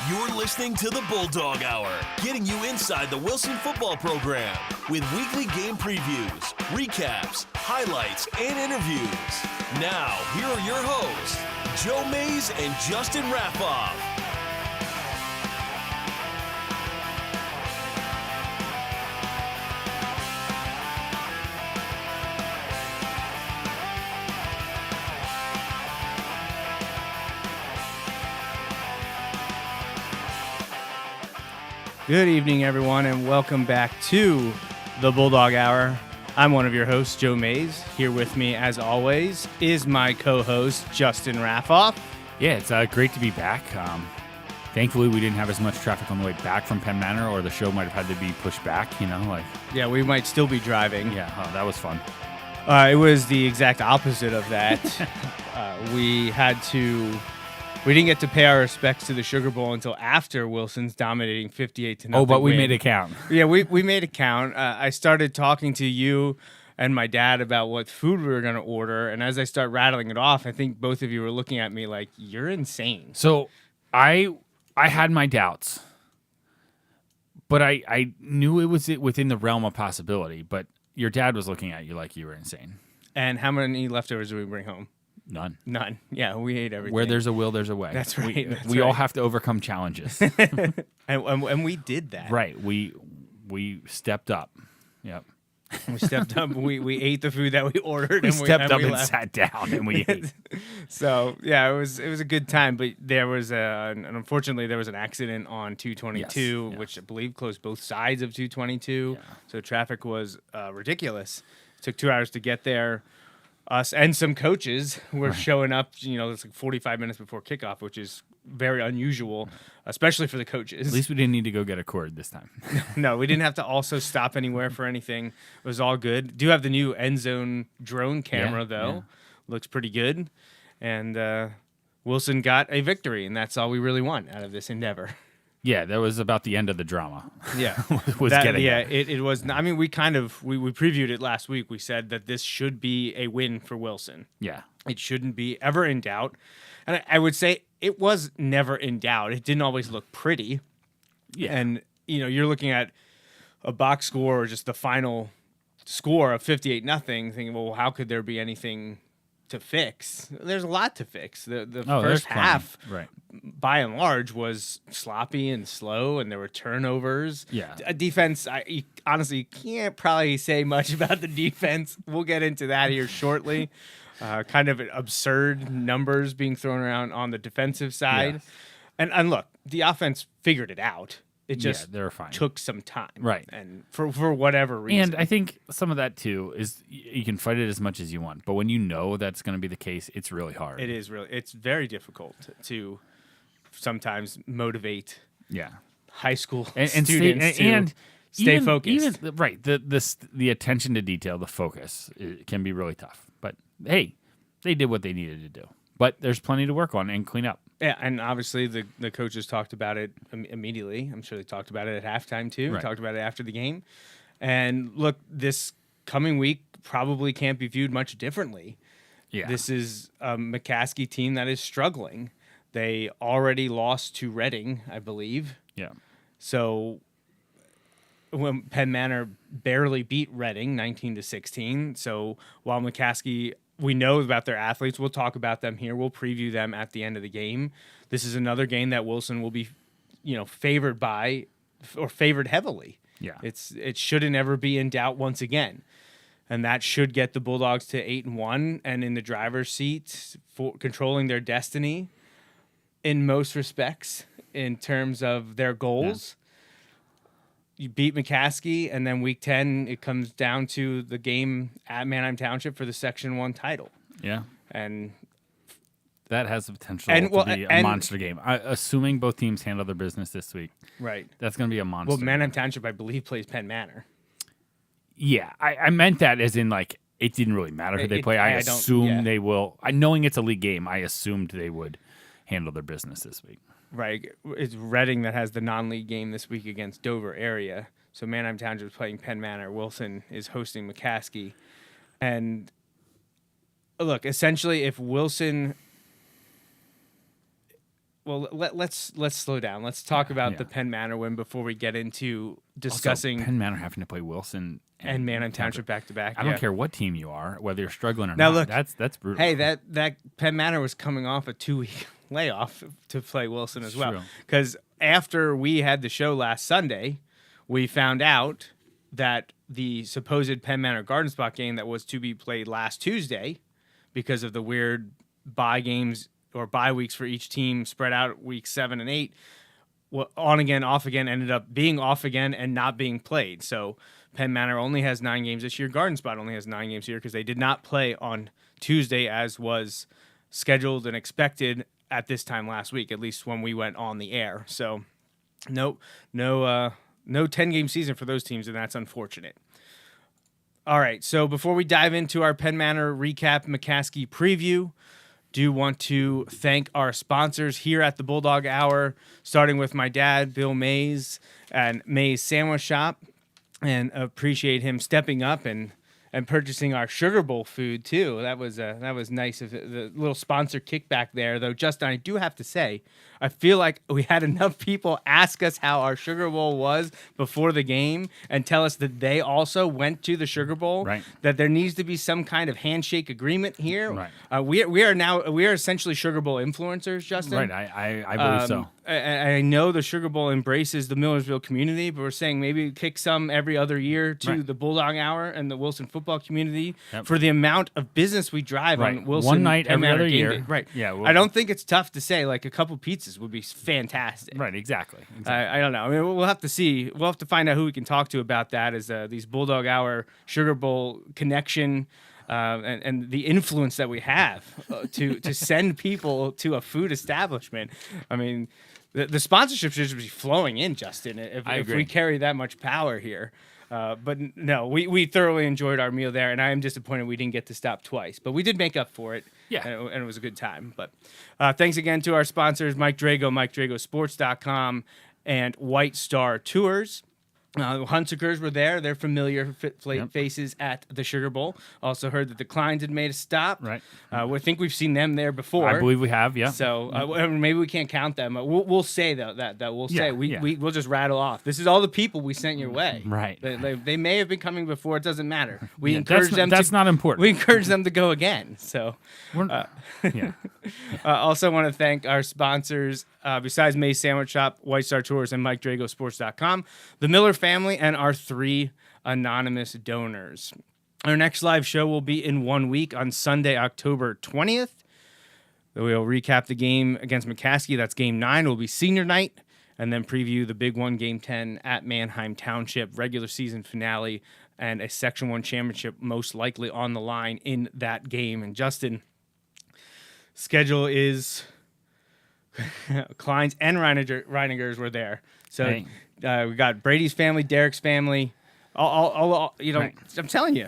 You're listening to the Bulldog Hour, getting you inside the Wilson football program with weekly game previews, recaps, highlights, and interviews. Now, here are your hosts, Joe Mays and Justin Raffoff. Good evening, everyone, and welcome back to the Bulldog Hour. I'm one of your hosts, Joe Mays. Here with me, as always, is my co-host, Justin Raffoff. Yeah, it's great to be back. Thankfully, we didn't have as much traffic on the way back from Penn Manor, or the show might have had to be pushed back, Yeah, we might still be driving. Yeah, that was fun. It was the exact opposite of that. We didn't get to pay our respects to the Sugar Bowl until after Wilson's dominating 58-0. Oh, but we win. made it count. Yeah, we made it count. I started talking to you and my dad about what food we were going to order, and as I start rattling it off, I think both of you were looking at me like, you're insane. So I had my doubts, but I knew it was within the realm of possibility, but your dad was looking at you like you were insane. And how many leftovers did we bring home? None. Yeah, we ate everything. Where there's a will, there's a way. That's right. We all have to overcome challenges. and we did that. Right. We stepped up. Yep. We stepped up. We ate the food that we ordered. We stepped up and left. sat down and we ate. So yeah, it was a good time. But there was unfortunately there was an accident on 222, Yes. which I believe closed both sides of 222. Yeah. So traffic was ridiculous. It took 2 hours to get there. Us and some coaches were showing up, it's like 45 minutes before kickoff, which is very unusual, especially for the coaches. At least we didn't need to go get a cord this time. No, we didn't have to also stop anywhere for anything. It was all good. Do have the new end zone drone camera, though. Yeah. Looks pretty good. And Wilson got a victory, and that's all we really want out of this endeavor. Yeah, that was about the end of the drama. Yeah. It was. I mean, we previewed it last week. We said that this should be a win for Wilson. Yeah. It shouldn't be ever in doubt. And I would say it was never in doubt. It didn't always look pretty. Yeah. And, you're looking at a box score or just the final score of 58-0, thinking, well, how could there be anything to fix? There's a lot to fix. The first half, right, by and large, was sloppy and slow, and there were turnovers. Yeah. A defense, you honestly can't probably say much about the defense. We'll get into that here shortly. Kind of absurd numbers being thrown around on the defensive side. Yeah. And look, the offense figured it out. It just they were fine. took some time. Right. And for whatever reason. And I think some of that, too, is you can fight it as much as you want. But when you know that's going to be the case, it's really hard. It's very difficult to sometimes motivate high school and students to stay focused. Right. The attention to detail, the focus, it can be really tough. But, hey, they did what they needed to do. But there's plenty to work on and clean up. Yeah, and obviously the coaches talked about it immediately. I'm sure they talked about it at halftime, too. Right. Talked about it after the game. And look, this coming week probably can't be viewed much differently. Yeah. This is a McCaskey team that is struggling. They already lost to Reading, I believe. Yeah. So when Penn Manor barely beat Reading 19-16. So while McCaskey, we know about their athletes, we'll talk about them here. We'll preview them at the end of the game. This is another game that Wilson will be, favored by or favored heavily. Yeah. It shouldn't ever be in doubt once again. And that should get the Bulldogs to 8-1 and in the driver's seat for controlling their destiny in most respects in terms of their goals. You beat McCaskey, and then week 10, it comes down to the game at Manheim Township for the Section 1 title. Yeah. And that has the potential to be a monster game. Assuming both teams handle their business this week. Right. That's going to be a monster. Well, Manheim Township, I believe, plays Penn Manor. Yeah. I meant that as in, like, it didn't really matter who they play. I assume they will. Knowing it's a league game, I assumed they would handle their business this week. Right. It's Reading that has the non-league game this week against Dover area. So Manheim Township is playing Penn Manor. Wilson is hosting McCaskey. And look, essentially, if Wilson Well, let's slow down. Let's talk about Yeah. the Penn Manor win before we get into Also, discussing Penn Manor having to play Wilson and Manor Township back to back. I don't care what team you are, whether you're struggling or Now not. look, That's brutal. Hey, that Penn Manor was coming off a 2-week layoff to play Wilson as well. True. Because after we had the show last Sunday, we found out that the supposed Penn Manor Garden Spot game that was to be played last Tuesday, because of the weird bye games or bye weeks for each team spread out week 7 and 8, on again, off again, ended up being off again and not being played. So Penn Manor only has 9 games this year. Garden Spot only has 9 games here because they did not play on Tuesday as was scheduled and expected at this time last week, at least when we went on the air. So no 10-game season for those teams, and that's unfortunate. All right, so before we dive into our Penn Manor recap McCaskey preview, do want to thank our sponsors here at the Bulldog Hour, starting with my dad, Bill Mays, and Mays Sandwich Shop, and appreciate him stepping up and purchasing our Sugar Bowl food too. That was nice of the little sponsor kickback there. Though, Justin, I do have to say, I feel like we had enough people ask us how our Sugar Bowl was before the game and tell us that they also went to the Sugar Bowl. Right. That there needs to be some kind of handshake agreement here. Right. We are essentially Sugar Bowl influencers, Justin. Right. I believe so. I know the Sugar Bowl embraces the Millersville community, but we're saying maybe kick some every other year to the Bulldog Hour and the Wilson football community for the amount of business we drive on Wilson. One night Penn every Manor other game year. day. Right. Yeah. I don't think it's tough to say like a couple pizzas would be fantastic. Right. Exactly. I don't know. I mean, we'll have to see. We'll have to find out who we can talk to about that as these Bulldog Hour Sugar Bowl connection. And the influence that we have to send people to a food establishment. I mean, the sponsorship should be flowing in, Justin, if we carry that much power here. But no, we thoroughly enjoyed our meal there, and I am disappointed we didn't get to stop twice. But we did make up for it, and it was a good time. But thanks again to our sponsors, Mike Drago, MikeDragoSports.com, and White Star Tours. The Hunsikers were there. They're familiar faces at the Sugar Bowl. Also heard that the Kleins had made a stop. Right. I think we've seen them there before. I believe we have. Yeah. So maybe we can't count them. We'll say though that we'll say we'll just rattle off. This is all the people we sent your way. Right. They may have been coming before. It doesn't matter. We encourage them. That's not important. We encourage them to go again. So. Also want to thank our sponsors, besides May's Sandwich Shop, White Star Tours, and MikeDragoSports.com, the Miller family, and our 3 anonymous donors. Our next live show will be in 1 week on Sunday, October 20th. We'll recap the game against McCaskey. That's Game 9. It will be senior night, and then preview the Big One Game 10 at Manheim Township, regular season finale, and a Section 1 championship most likely on the line in that game. And Justin, schedule is Kleins and Reinigers were there. So we got Brady's family, Derek's family. All Right. I'm telling you,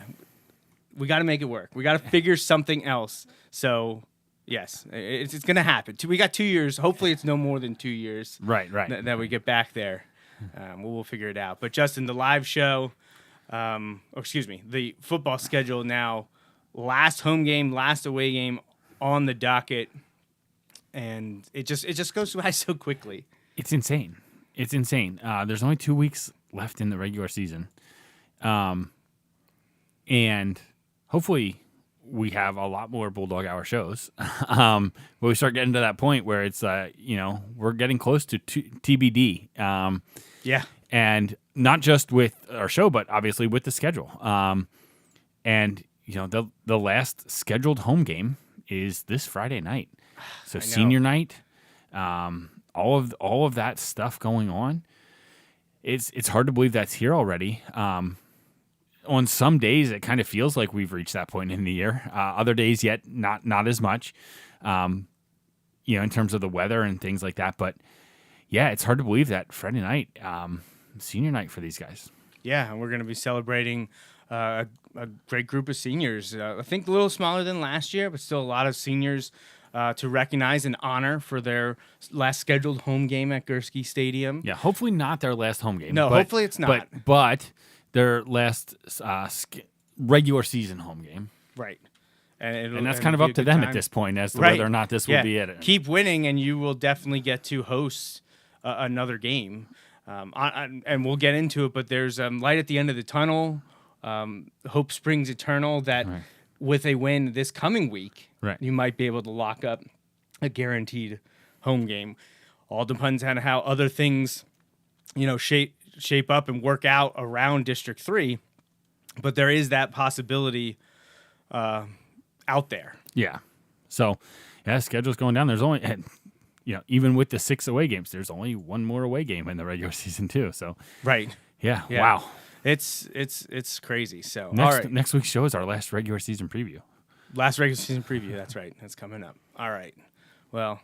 we got to make it work. We got to figure something else. So, yes, it's going to happen. We got 2 years. Hopefully it's no more than 2 years. Right. That we get back there. We'll figure it out. But, Justin, the live show, the football schedule now, last home game, last away game on the docket, and it just goes by so quickly. It's insane. There's only 2 weeks left in the regular season, and hopefully we have a lot more Bulldog Hour shows. But we start getting to that point where it's we're getting close to TBD. And not just with our show, but obviously with the schedule. And the last scheduled home game is this Friday night. So senior night, all of that stuff going on. It's hard to believe that's here already. On some days, it kind of feels like we've reached that point in the year. Other days, yet not as much. In terms of the weather and things like that. But yeah, it's hard to believe that Friday night, senior night for these guys. Yeah, and we're going to be celebrating a great group of seniors. I think a little smaller than last year, but still a lot of seniors to recognize and honor for their last scheduled home game at Gursky Stadium. Yeah, hopefully not their last home game. No, hopefully it's not. But their last regular season home game. Right. And that's kind of up to them at this point as to whether or not this will be it. Keep winning, and you will definitely get to host another game. And we'll get into it, but there's light at the end of the tunnel. Hope springs eternal that with a win this coming week, you might be able to lock up a guaranteed home game. All depends on how other things, shape up and work out around District 3. But there is that possibility out there. Yeah. So, schedule's going down. There's only, even with the 6 away games, there's only one more away game in the regular season too. So, yeah. Wow. It's crazy. So, next week's show is our last regular season preview. Last regular season preview. That's right. That's coming up. All right. Well,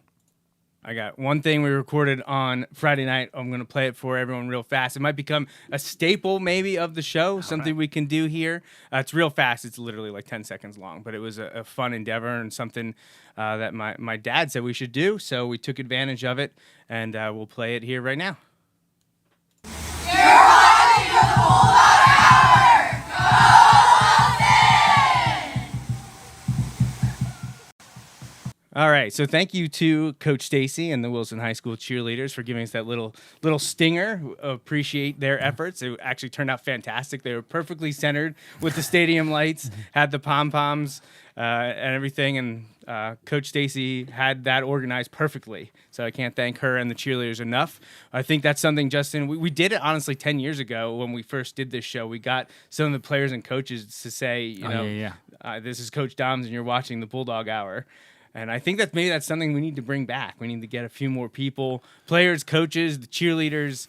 I got one thing we recorded on Friday night. I'm going to play it for everyone real fast. It might become a staple maybe of the show, something we can do here. It's real fast. It's literally like 10 seconds long, but it was a fun endeavor and something that my dad said we should do. So we took advantage of it, and we'll play it here right now. You're watching the Bulldog Hour! All right, so thank you to Coach Stacy and the Wilson High School cheerleaders for giving us that little stinger. Appreciate their efforts. It actually turned out fantastic. They were perfectly centered with the stadium lights, had the pom-poms and everything, and Coach Stacy had that organized perfectly. So I can't thank her and the cheerleaders enough. I think that's something, Justin, we did it honestly 10 years ago when we first did this show. We got some of the players and coaches to say, this is Coach Doms and you're watching the Bulldog Hour. And I think that maybe that's something we need to bring back. We need to get a few more people, players, coaches, the cheerleaders,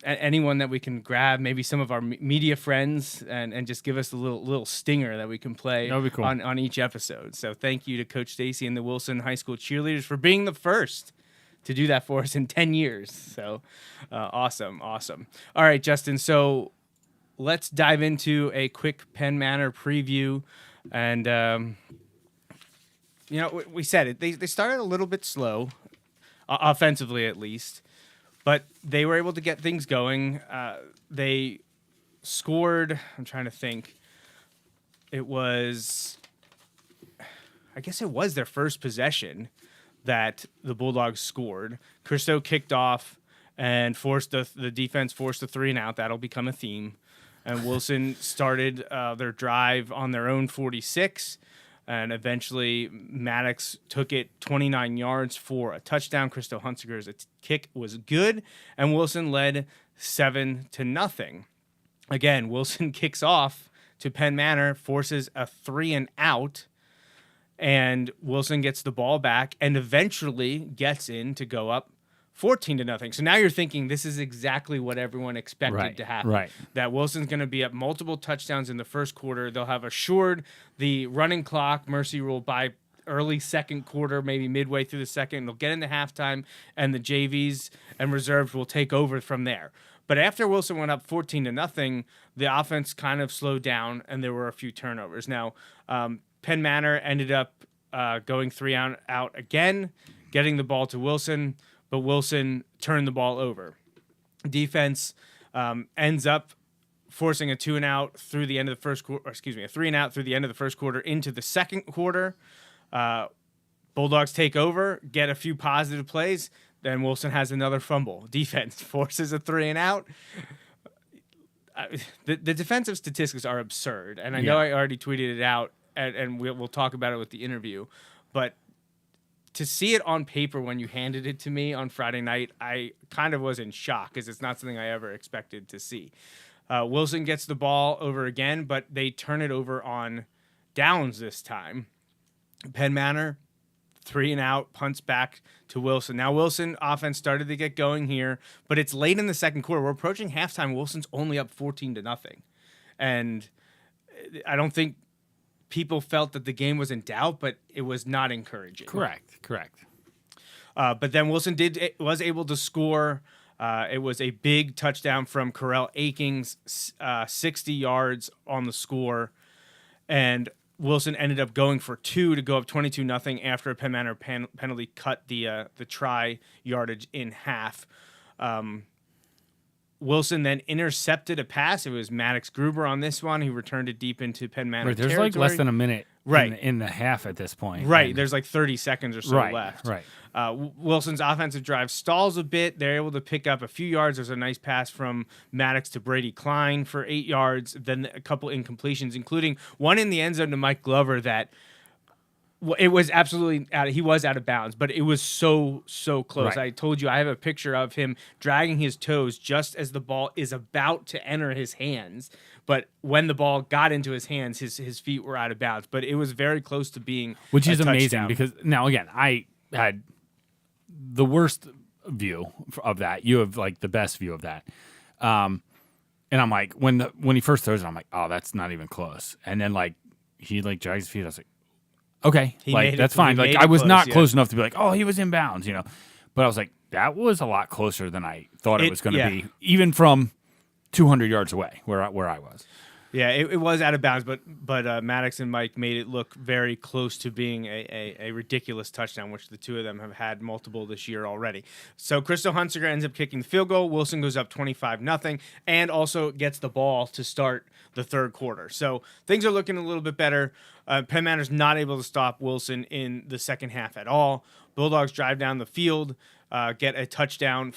anyone that we can grab, maybe some of our media friends, and just give us a little stinger that we can play cool. on each episode. So thank you to Coach Stacy and the Wilson High School cheerleaders for being the first to do that for us in 10 years. So awesome. All right, Justin, so let's dive into a quick Penn Manor preview. And we said it. They started a little bit slow, offensively at least, but they were able to get things going. They scored. I'm trying to think. I guess it was their first possession that the Bulldogs scored. Christo kicked off and forced the defense forced a 3-and-out. That'll become a theme. And Wilson started their drive on their own 46. And eventually, Maddox took it 29 yards for a touchdown. Christo Hunsaker's kick was good, and Wilson led 7-0. Again, Wilson kicks off to Penn Manor, forces a 3-and-out, and Wilson gets the ball back and eventually gets in to go up 14-0. So now you're thinking this is exactly what everyone expected to happen. Right. That Wilson's going to be up multiple touchdowns in the first quarter. They'll have assured the running clock mercy rule by early second quarter, maybe midway through the second. They'll get into halftime, and the JVs and reserves will take over from there. But after Wilson went up 14-0, the offense kind of slowed down, and there were a few turnovers. Now, Penn Manor ended up going 3-out again, getting the ball to Wilson, but Wilson turned the ball over. Defense ends up forcing a 2-and-out through the end of the first quarter. A 3-and-out through the end of the first quarter into the second quarter. Bulldogs take over, get a few positive plays. Then Wilson has another fumble. Defense forces a 3-and-out. The defensive statistics are absurd, and I know I already tweeted it out, and we'll talk about it with the interview, but to see it on paper when you handed it to me on Friday night, I kind of was in shock because it's not something I ever expected to see. Wilson gets the ball over again, but they turn it over on downs this time. Penn Manor, 3-and-out, punts back to Wilson. Now Wilson offense started to get going here, but it's late in the second quarter. We're approaching halftime. Wilson's only up 14-0. And I don't think people felt that the game was in doubt, but it was not encouraging. Correct. But then Wilson was able to score. It was a big touchdown from Corell Akings, 60 yards on the score, and Wilson ended up going for 2 to go up 22-0 after a Penn Manor penalty cut the try yardage in half. Wilson then intercepted a pass. It was Maddox Gruber on this one. He returned it deep into Penn Manor There's territory. like less than a minute in the half at this point. Right. And There's like 30 seconds or so left. Right. Wilson's offensive drive stalls a bit. They're able to pick up a few yards. There's a nice pass from Maddox to Brady Klein for 8 yards. Then a couple incompletions, including one in the end zone to Mike Glover that it was absolutely he was out of bounds, but it was so close. Right. I told you I have a picture of him dragging his toes just as the ball is about to enter his hands. But when the ball got into his hands, his feet were out of bounds. But it was very close to being which is a amazing touchdown. because now again I had the worst view of that. You have like the best view of that. And I'm like when he first throws it, I'm like, oh, that's not even close. And then like he like drags his feet. I was like, okay, like that's fine. Like I was not close enough to be like, oh, he was in bounds, But I was like, that was a lot closer than I thought it was going to be, even from 200 yards away where I was. Yeah, it was out of bounds, but Maddox and Mike made it look very close to being a ridiculous touchdown, which the two of them have had multiple this year already. So Crystal Hunsaker ends up kicking the field goal. Wilson goes up 25-0 and also gets the ball to start the third quarter. So things are looking a little bit better. Penn Manor's not able to stop Wilson in the second half at all. Bulldogs drive down the field, get a touchdown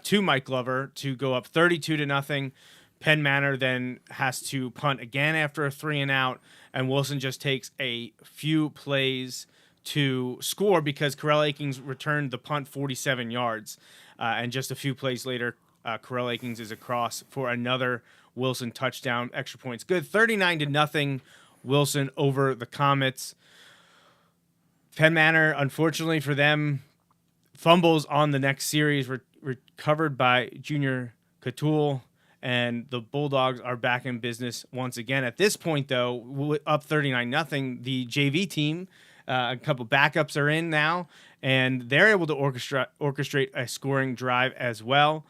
to Mike Glover to go up 32-0. Penn Manor then has to punt again after a 3-and-out, and Wilson just takes a few plays to score because Corell Akings returned the punt 47 yards, and just a few plays later, Corell Akings is across for another Wilson touchdown. Extra points good. 39-0 Wilson over the Comets. Penn Manor, unfortunately for them, fumbles on the next series recovered by Junior Catul. And the Bulldogs are back in business once again. At this point, though, up 39-0, the JV team, a couple backups are in now, and they're able to orchestrate a scoring drive as well.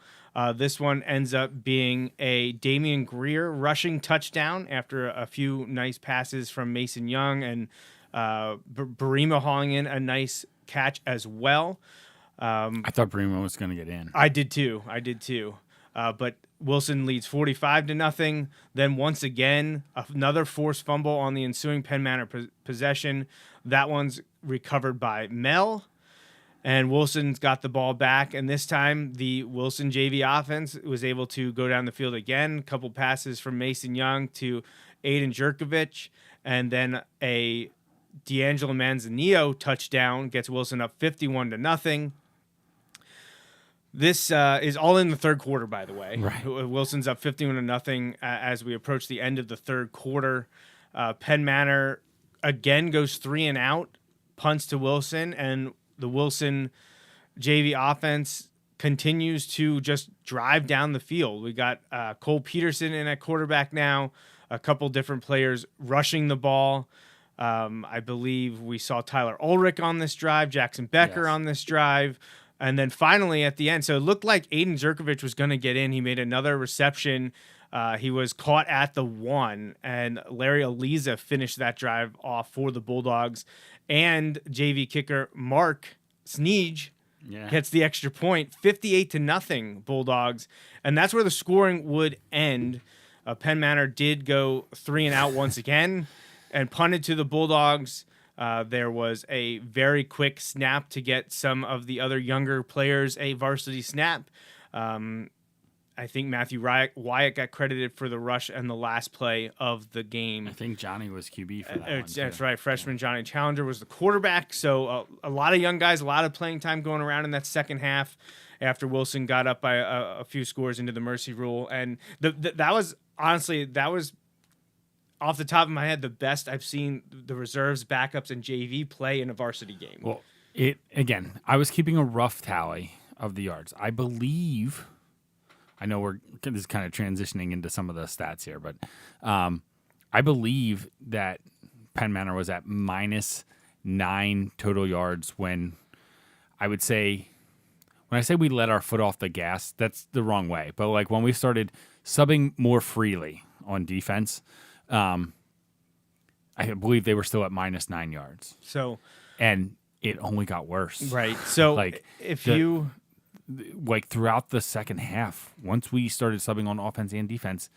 This one ends up being a Damian Greer rushing touchdown after a few nice passes from Mason Young and Barima hauling in a nice catch as well. I thought Barima was going to get in. I did too. But Wilson leads 45-0. Then once again, another forced fumble on the ensuing Penn Manor possession. That one's recovered by Mel, and Wilson's got the ball back. And this time, the Wilson JV offense was able to go down the field again. A couple passes from Mason Young to Aiden Jerkovich, and then a D'Angelo Manzanillo touchdown gets Wilson up 51-0. This is all in the third quarter, by the way. Right. Wilson's up 51-0 as we approach the end of the third quarter. Penn Manor again goes 3-and-out, punts to Wilson, and the Wilson JV offense continues to just drive down the field. We got Cole Peterson in at quarterback now, a couple different players rushing the ball. I believe we saw Tyler Ulrich on this drive, Jackson Becker on this drive. And then finally at the end, so it looked like Aiden Jerkovich was going to get in. He made another reception. He was caught at the 1, and Larry Aliza finished that drive off for the Bulldogs. And JV kicker Mark Sneege gets the extra point, 58-0 Bulldogs. And that's where the scoring would end. Penn Manor did go 3-and-out once again and punted to the Bulldogs. There was a very quick snap to get some of the other younger players a varsity snap. I think Matthew Wyatt got credited for the rush and the last play of the game. I think Johnny was QB for that one. That's right. Freshman Johnny Challenger was the quarterback. So a lot of young guys, a lot of playing time going around in that second half after Wilson got up by a few scores into the mercy rule. And that was off the top of my head, the best I've seen the reserves, backups, and JV play in a varsity game. Well, I was keeping a rough tally of the yards. I believe, I know this is kind of transitioning into some of the stats here, but I believe that Penn Manor was at -9 total yards when I say we let our foot off the gas, that's the wrong way. But like when we started subbing more freely on defense, I believe they were still at -9 yards. So, and it only got worse. Right. So like if like throughout the second half, once we started subbing on offense and defense,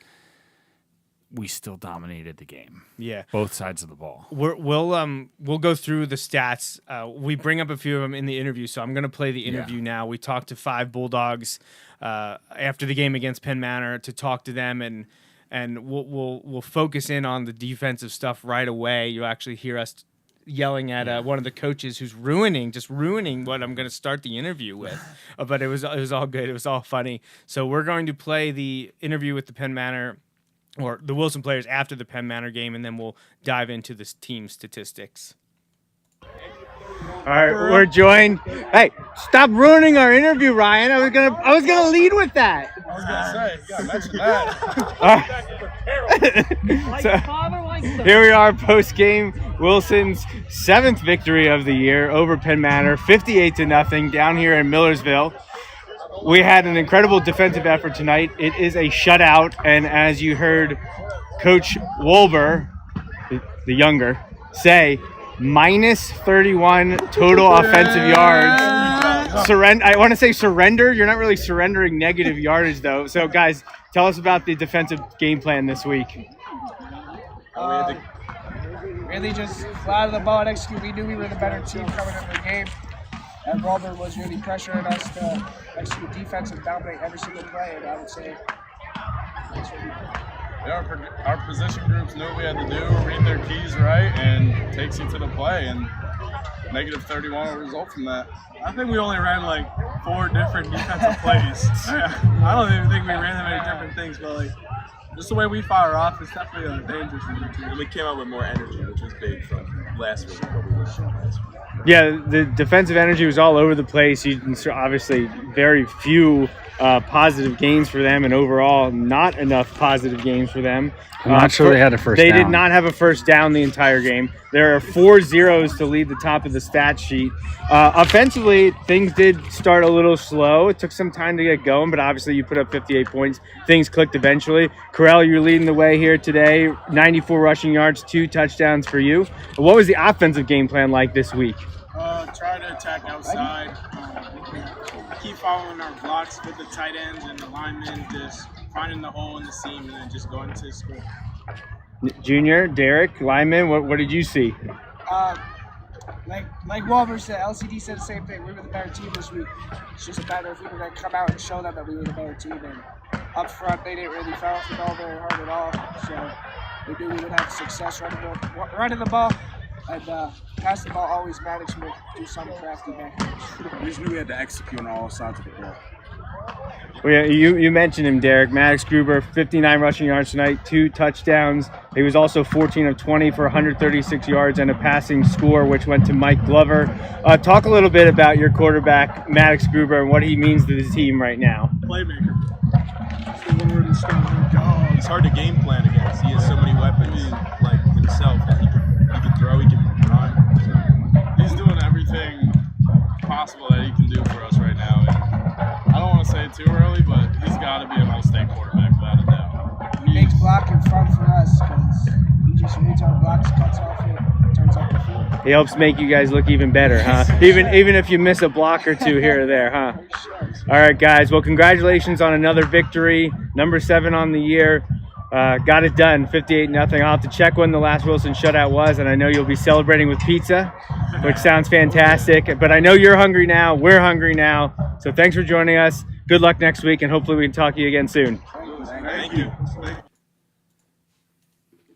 we still dominated the game. Yeah, both sides of the ball. We'll go through the stats. We bring up a few of them in the interview, so I'm going to play the interview now. We talked to 5 Bulldogs after the game against Penn Manor to talk to them, and we'll focus in on the defensive stuff right away. You'll actually hear us yelling at one of the coaches who's ruining what I'm going to start the interview with. But it was all good. It was all funny. So we're going to play the interview with the Penn Manor or the Wilson players after the Penn Manor game, and then we'll dive into this team statistics. All right, we're joined. Hey, stop ruining our interview, Ryan. I was gonna lead with that. I was gonna say, you gotta mention that. So, here we are, post game. Wilson's 7th victory of the year over Penn Manor, 58-0 down here in Millersville. We had an incredible defensive effort tonight. It is a shutout, and as you heard Coach Wolber, the younger, say, minus 31 total offensive yards. I want to say surrender. You're not really surrendering negative yardage, though. So, guys, tell us about the defensive game plan this week. Really just flat of the ball and execute. We knew we were the better team coming into the game. And Robert was really pressuring us to execute defense and dominate every single play. And I would say that's what we did. Our position groups knew what we had to do, read their keys right, and takes you to the play. And negative 31 will result from that. I think we only ran like 4 different defensive plays. I don't even think we ran that many different things, but like just the way we fire off is definitely dangerous. And we came out with more energy, which was big from last week. What we were from last week. Yeah, the defensive energy was all over the place. Obviously, very few positive gains for them, and overall, not enough positive gains for them. I'm not sure they had a first down. They did not have a first down the entire game. There are 4 zeros to lead the top of the stat sheet. Offensively, things did start a little slow. It took some time to get going, but obviously you put up 58 points. Things clicked eventually. Corell, you're leading the way here today. 94 rushing yards, 2 touchdowns for you. What was the offensive game plan like this week? Try to attack outside. Keep following our blocks with the tight ends and the linemen, just finding the hole in the seam and then just going to score. Junior, Derek, lineman, what did you see? Like Walter said, LCD said the same thing. We were the better team this week. It's just a matter if we were going to come out and show them that we were the better team. And up front, they didn't really foul the ball very hard at all. So we knew we would have success running the ball. And pass the ball always management, do something crafty back. We just knew we had to execute on all sides of the ball. Well, yeah, you mentioned him, Derek. Maddox Gruber, 59 rushing yards tonight, 2 touchdowns. He was also 14 of 20 for 136 yards and a passing score, which went to Mike Glover. Talk a little bit about your quarterback, Maddox Gruber, and what he means to the team right now. Playmaker. He's hard to game plan against. He has so many weapons, like himself, that he can throw, he can run. So he's doing everything possible that he can do for us right now. And I don't want to say it too early, but he's got to be an all-state quarterback without a doubt. He makes blocking fun for us because he just reads our blocks, cuts off it, turns up the field. He helps make you guys look even better, huh? even if you miss a block or 2 here or there, huh? All right, guys. Well, congratulations on another victory, number 7 on the year. Got it done, 58-0. I'll have to check when the last Wilson shutout was, and I know you'll be celebrating with pizza, which sounds fantastic. But I know you're hungry now. We're hungry now. So thanks for joining us. Good luck next week, and hopefully we can talk to you again soon. Thank you.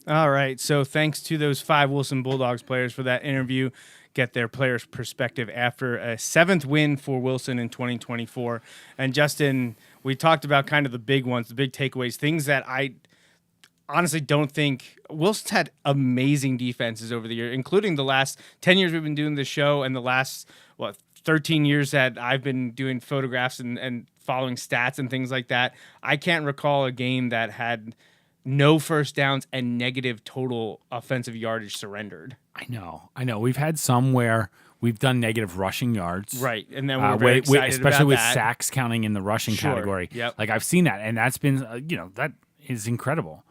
All right, so thanks to those 5 Wilson Bulldogs players for that interview. Get their players' perspective after a 7th win for Wilson in 2024. And Justin, we talked about kind of the big ones, the big takeaways, things that I honestly don't think Wilson's had amazing defenses over the year, including the last 10 years we've been doing this show and the last 13 years that I've been doing photographs and following stats and things like that. I can't recall a game that had no first downs and negative total offensive yardage surrendered. I know. We've had some where we've done negative rushing yards. Right. And then we're very excited especially about with that. sacks counting in the rushing category. Yep. Like I've seen that, and that's been, that is incredible.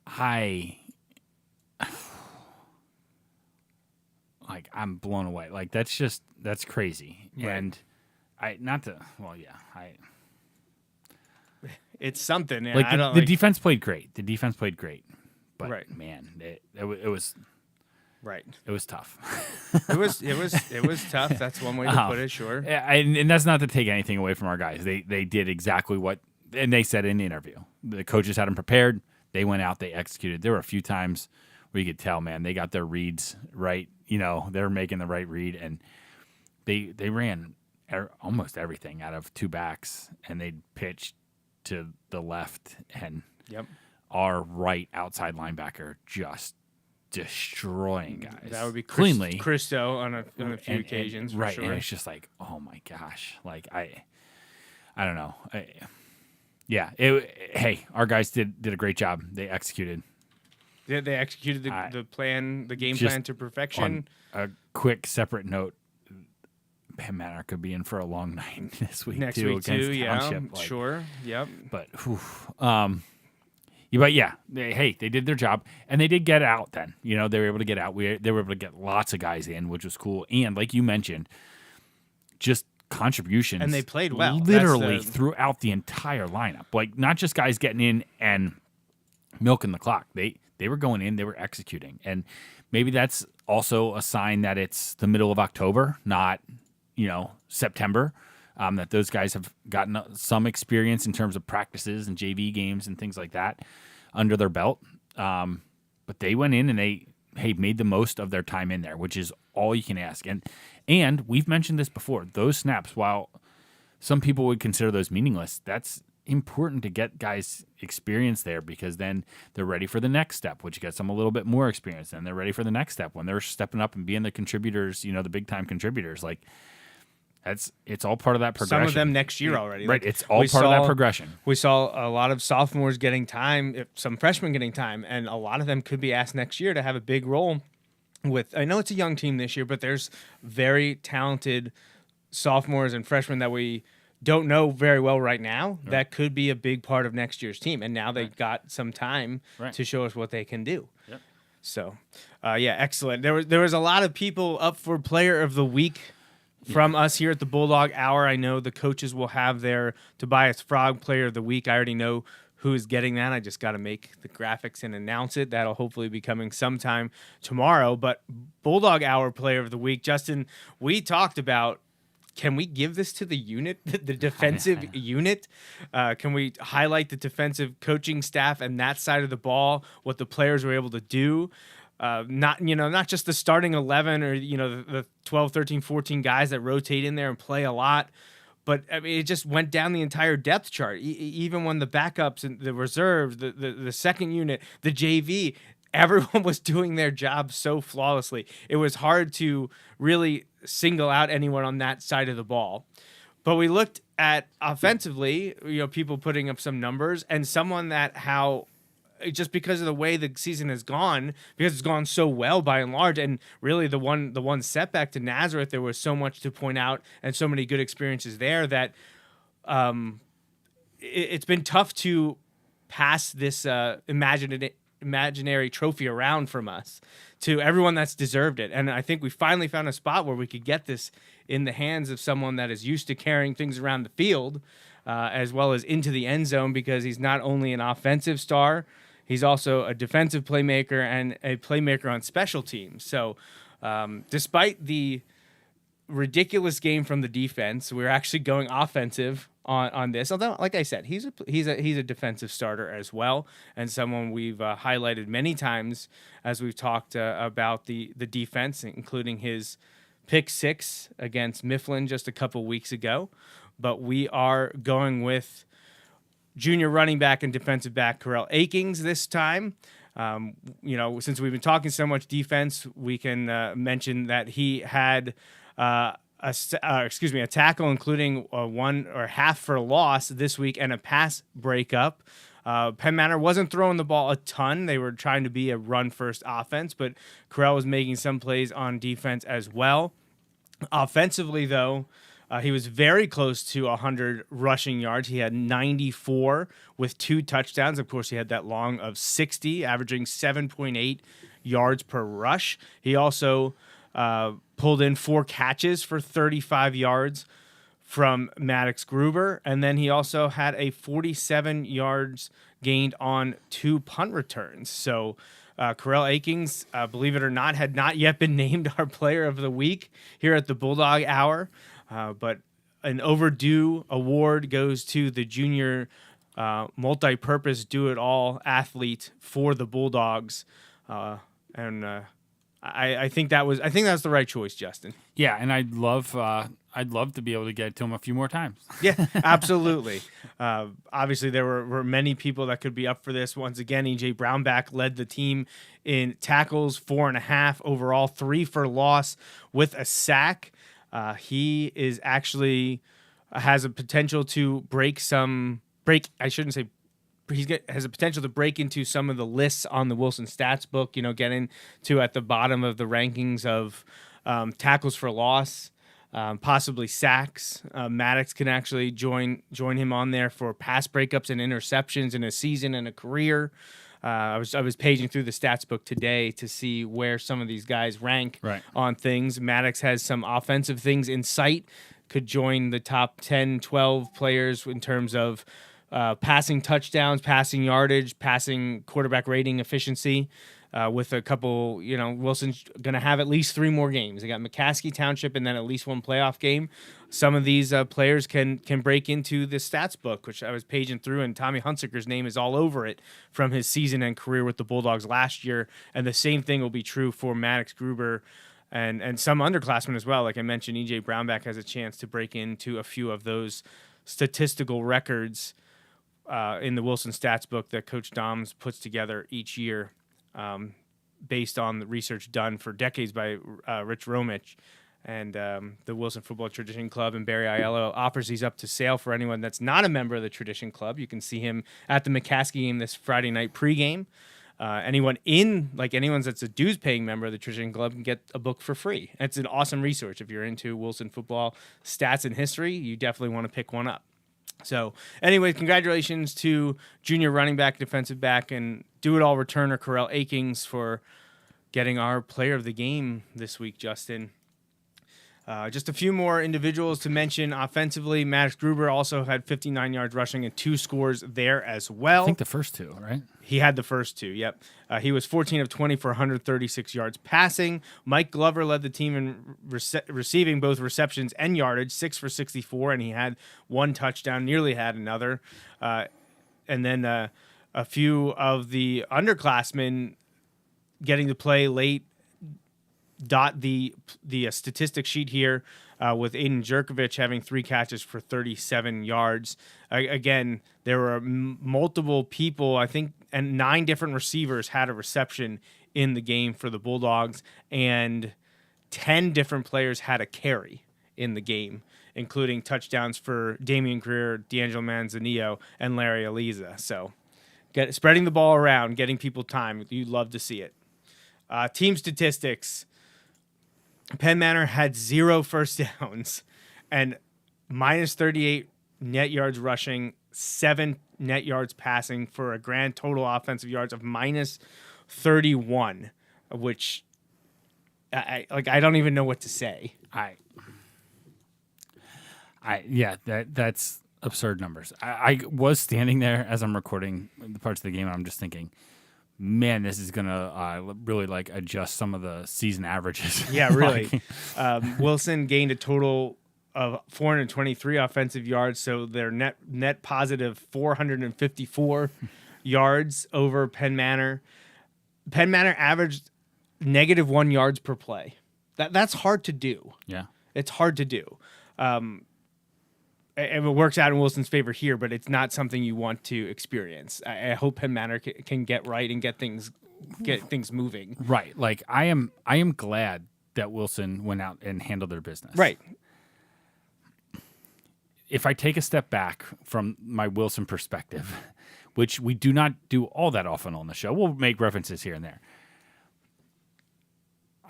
I'm blown away. Like that's crazy. Right. And It's something. Like I don't the defense played great. But Right. man, it was right. It was tough. It was tough. That's one way to put it. Sure. And that's not to take anything away from our guys. They did exactly what, and they said in the interview. The coaches had them prepared. They went out. They executed. There were a few times where you could tell, man, they got their reads right. You know, they were making the right read, and they ran almost everything out of two backs, and they pitched to the left, and our right outside linebacker just destroying guys. That would be cleanly. Christo on a few occasions, right? for sure. And it's just like, oh my gosh, like I don't know. Hey, our guys did a great job. They executed. Yeah, they executed the plan, the game plan to perfection. On a quick separate note, Penn Manor could be in for a long night this week Next too. week too, against Township. Sure, yep. But they did their job, and they did get out then. You know, they were able to get out. They were able to get lots of guys in, which was cool. And like you mentioned, just contributions. And they played well. Literally throughout the entire lineup. Like, not just guys getting in and milking the clock. They were going in, they were executing. And maybe that's also a sign that it's the middle of October, not, September. That those guys have gotten some experience in terms of practices and JV games and things like that under their belt. But they went in and they made the most of their time in there, which is all you can ask. And we've mentioned this before. Those snaps, while some people would consider those meaningless, that's important to get guys experience there, because then they're ready for the next step, which gets them a little bit more experience. And they're ready for the next step when they're stepping up and being the contributors, the big time contributors. Like, it's all part of that progression. Some of them next year already. Right. It's all part of that progression. We saw a lot of sophomores getting time, some freshmen getting time, and a lot of them could be asked next year to have a big role with, I know it's a young team this year, but there's very talented sophomores and freshmen that we don't know very well right now that could be a big part of next year's team. And now they've got some time to show us what they can do. Yep. So, excellent. There was a lot of people up for Player of the Week from us here at the Bulldog Hour. I know the coaches will have their Tobias Frog Player of the Week. I already know who is getting that. I just got to make the graphics and announce it. That'll hopefully be coming sometime tomorrow. But Bulldog Hour Player of the Week, Justin, we talked about, can we give this to the unit, the defensive unit? Can we highlight the defensive coaching staff and that side of the ball, what the players were able to do? Not just the starting 11 or, the 12, 13, 14 guys that rotate in there and play a lot. But I mean, it just went down the entire depth chart. Even when the backups and the reserves, the second unit, the JV, everyone was doing their job so flawlessly. It was hard to really single out anyone on that side of the ball. But we looked at offensively, people putting up some numbers, and someone that just because of the way the season has gone, because it's gone so well by and large, and really the one setback to Nazareth, there was so much to point out and so many good experiences there that it's been tough to pass this imaginary trophy around from us to everyone that's deserved it. And I think we finally found a spot where we could get this in the hands of someone that is used to carrying things around the field, as well as into the end zone, because he's not only an offensive star, he's also a defensive playmaker and a playmaker on special teams. So despite the ridiculous game from the defense, we're actually going offensive on this. Although, like I said, he's a defensive starter as well, and someone we've highlighted many times as we've talked about the defense, including his pick 6 against Mifflin just a couple weeks ago. But we are going with junior running back and defensive back Carell Akings this time. Since we've been talking so much defense, we can mention that he had a tackle, including one or half for a loss this week, and a pass breakup. Penn Manor wasn't throwing the ball a ton. They were trying to be a run-first offense, but Carell was making some plays on defense as well. Offensively, though, he was very close to 100 rushing yards. He had 94 with 2 touchdowns. Of course, he had that long of 60, averaging 7.8 yards per rush. He also pulled in 4 catches for 35 yards from Maddox Gruber. And then he also had a 47 yards gained on 2 punt returns. So Corell Akings, believe it or not, had not yet been named our player of the week here at the Bulldog Hour. But an overdue award goes to the junior multi-purpose do-it-all athlete for the Bulldogs. I think that's the right choice, Justin. Yeah, and I'd love to be able to get to him a few more times. Yeah, absolutely. Obviously, there were many people that could be up for this. Once again, E.J. Brownback led the team in tackles, 4.5 overall, 3 for loss with a sack. He is actually has a potential to has a potential to break into some of the lists on the Wilson Stats book, get into at the bottom of the rankings of tackles for loss, possibly sacks. Maddox can actually join him on there for pass breakups and interceptions in a season and a career. I was paging through the stats book today to see where some of these guys rank on things. Maddox has some offensive things in sight, could join the top 10, 12 players in terms of passing touchdowns, passing yardage, passing quarterback rating efficiency. With a couple, Wilson's going to have at least 3 more games. They got McCaskey Township and then at least 1 playoff game. Some of these players can break into the stats book, which I was paging through, and Tommy Hunsaker's name is all over it from his season and career with the Bulldogs last year. And the same thing will be true for Maddox Gruber and some underclassmen as well. Like I mentioned, E.J. Brownback has a chance to break into a few of those statistical records in the Wilson Stats book that Coach Doms puts together each year. Based on the research done for decades by Rich Romich and the Wilson Football Tradition Club, and Barry Aiello offers these up to sale for anyone that's not a member of the Tradition Club. You can see him at the McCaskey game this Friday night pregame. Anyone that's a dues-paying member of the Tradition Club can get a book for free. It's an awesome resource. If you're into Wilson football stats and history, you definitely want to pick one up. So, anyway, congratulations to junior running back, defensive back, and do-it-all returner Corell Akings for getting our player of the game this week, Justin. Just a few more individuals to mention offensively. Maddox Gruber also had 59 yards rushing and 2 scores there as well. I think the first 2, right? He had the first 2, yep. He was 14 of 20 for 136 yards passing. Mike Glover led the team in receiving both receptions and yardage, 6 for 64, and he had 1 touchdown, nearly had another. And then a few of the underclassmen getting to play late. Dot the statistic sheet here with Aiden Jerkovich having 3 catches for 37 yards. Again, there were multiple people, I think, and 9 different receivers had a reception in the game for the Bulldogs, and 10 different players had a carry in the game, including touchdowns for Damian Greer, D'Angelo Manzanillo, and Larry Aliza. So spreading the ball around, getting people time. You'd love to see it. Team statistics. Penn Manor had 0 first downs and minus 38 net yards rushing, 7 net yards passing for a grand total offensive yards of minus 31, which I don't even know what to say. That's absurd numbers. I was standing there as I'm recording the parts of the game, and I'm just thinking, man, this is gonna really adjust some of the season averages. Yeah, really. Wilson gained a total of 423 offensive yards, so they're net positive 454 yards over Penn Manor. Penn Manor averaged negative 1 yards per play. That's hard to do. Yeah, it's hard to do. It works out in Wilson's favor here, but it's not something you want to experience. I hope Penn Manor can get right and get things moving. Right. I am glad that Wilson went out and handled their business. Right. If I take a step back from my Wilson perspective, which we do not do all that often on the show, we'll make references here and there.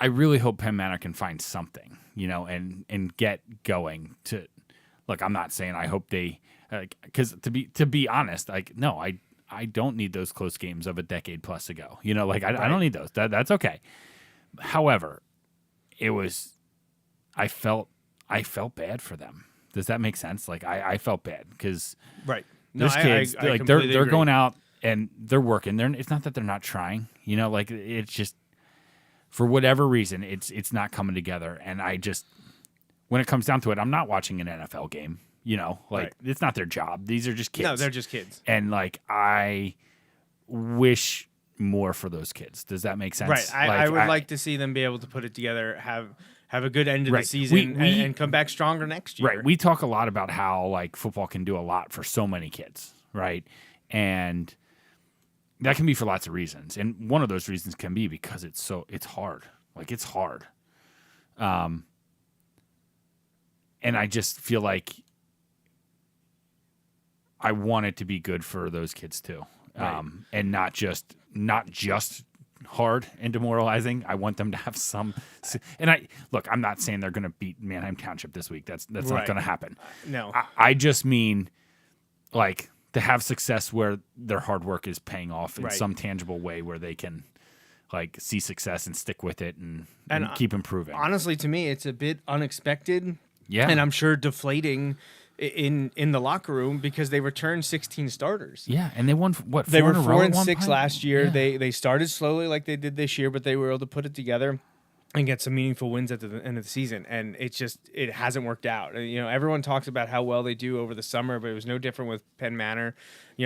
I really hope Penn Manor can find something, and get going to. Look, I'm not saying I hope they, because to be honest, no, I don't need those close games of a decade plus ago. I don't need those. That's okay. However, I felt bad for them Does that make sense? Like I felt bad because Right. there's kids I like completely they're agree. going out and they're working. It's not that they're not trying, like it's just for whatever reason it's not coming together. And I just when it comes down to it, I'm not watching an NFL game. Right. It's not their job. These are just kids. No, they're just kids. And like I wish more for those kids. Does that make sense? Right. I would like to see them be able to put it together, have a good end of Right. the season, We- and come back stronger next year. Right. We talk a lot about how like football can do a lot for so many kids, right? And that can be for lots of reasons. And one of those reasons can be because it's hard. Like it's hard. And I just feel like I want it to be good for those kids too. Right. And not just hard and demoralizing. I want them to have some. And I'm not saying they're going to beat Manheim Township this week. That's not Right. going to happen. No. I just mean like to have success where their hard work is paying off in Right. some tangible way where they can like see success and stick with it and And, keep improving. Honestly, to me, it's a bit unexpected. Yeah. And I'm sure deflating in the locker room because they returned 16 starters. Yeah, and they won what? They were in a row at 4-6 one point? last year. Yeah. They started slowly like they did this year, but they were able to put it together and get some meaningful wins at the end of the season. And it hasn't worked out. Everyone talks about how well they do over the summer, but it was no different with Penn Manor.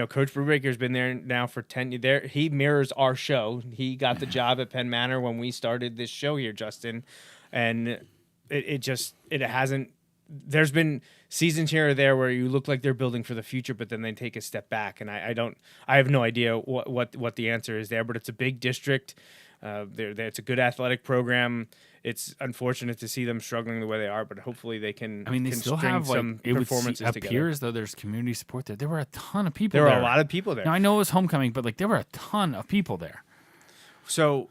Coach Brubaker's been there now for 10 years. He mirrors our show. He got the job at Penn Manor when we started this show here, Justin. And it hasn't. There's been seasons here or there where you look like they're building for the future, but then they take a step back. And I have no idea what the answer is there, but it's a big district. It's a good athletic program. It's unfortunate to see them struggling the way they are, but hopefully they can. I mean, they can still string have like some it would performances together. appear as though there's community support there. There were a ton of people. There were there a lot of people there. Now I know it was homecoming, but like there were a ton of people there. So,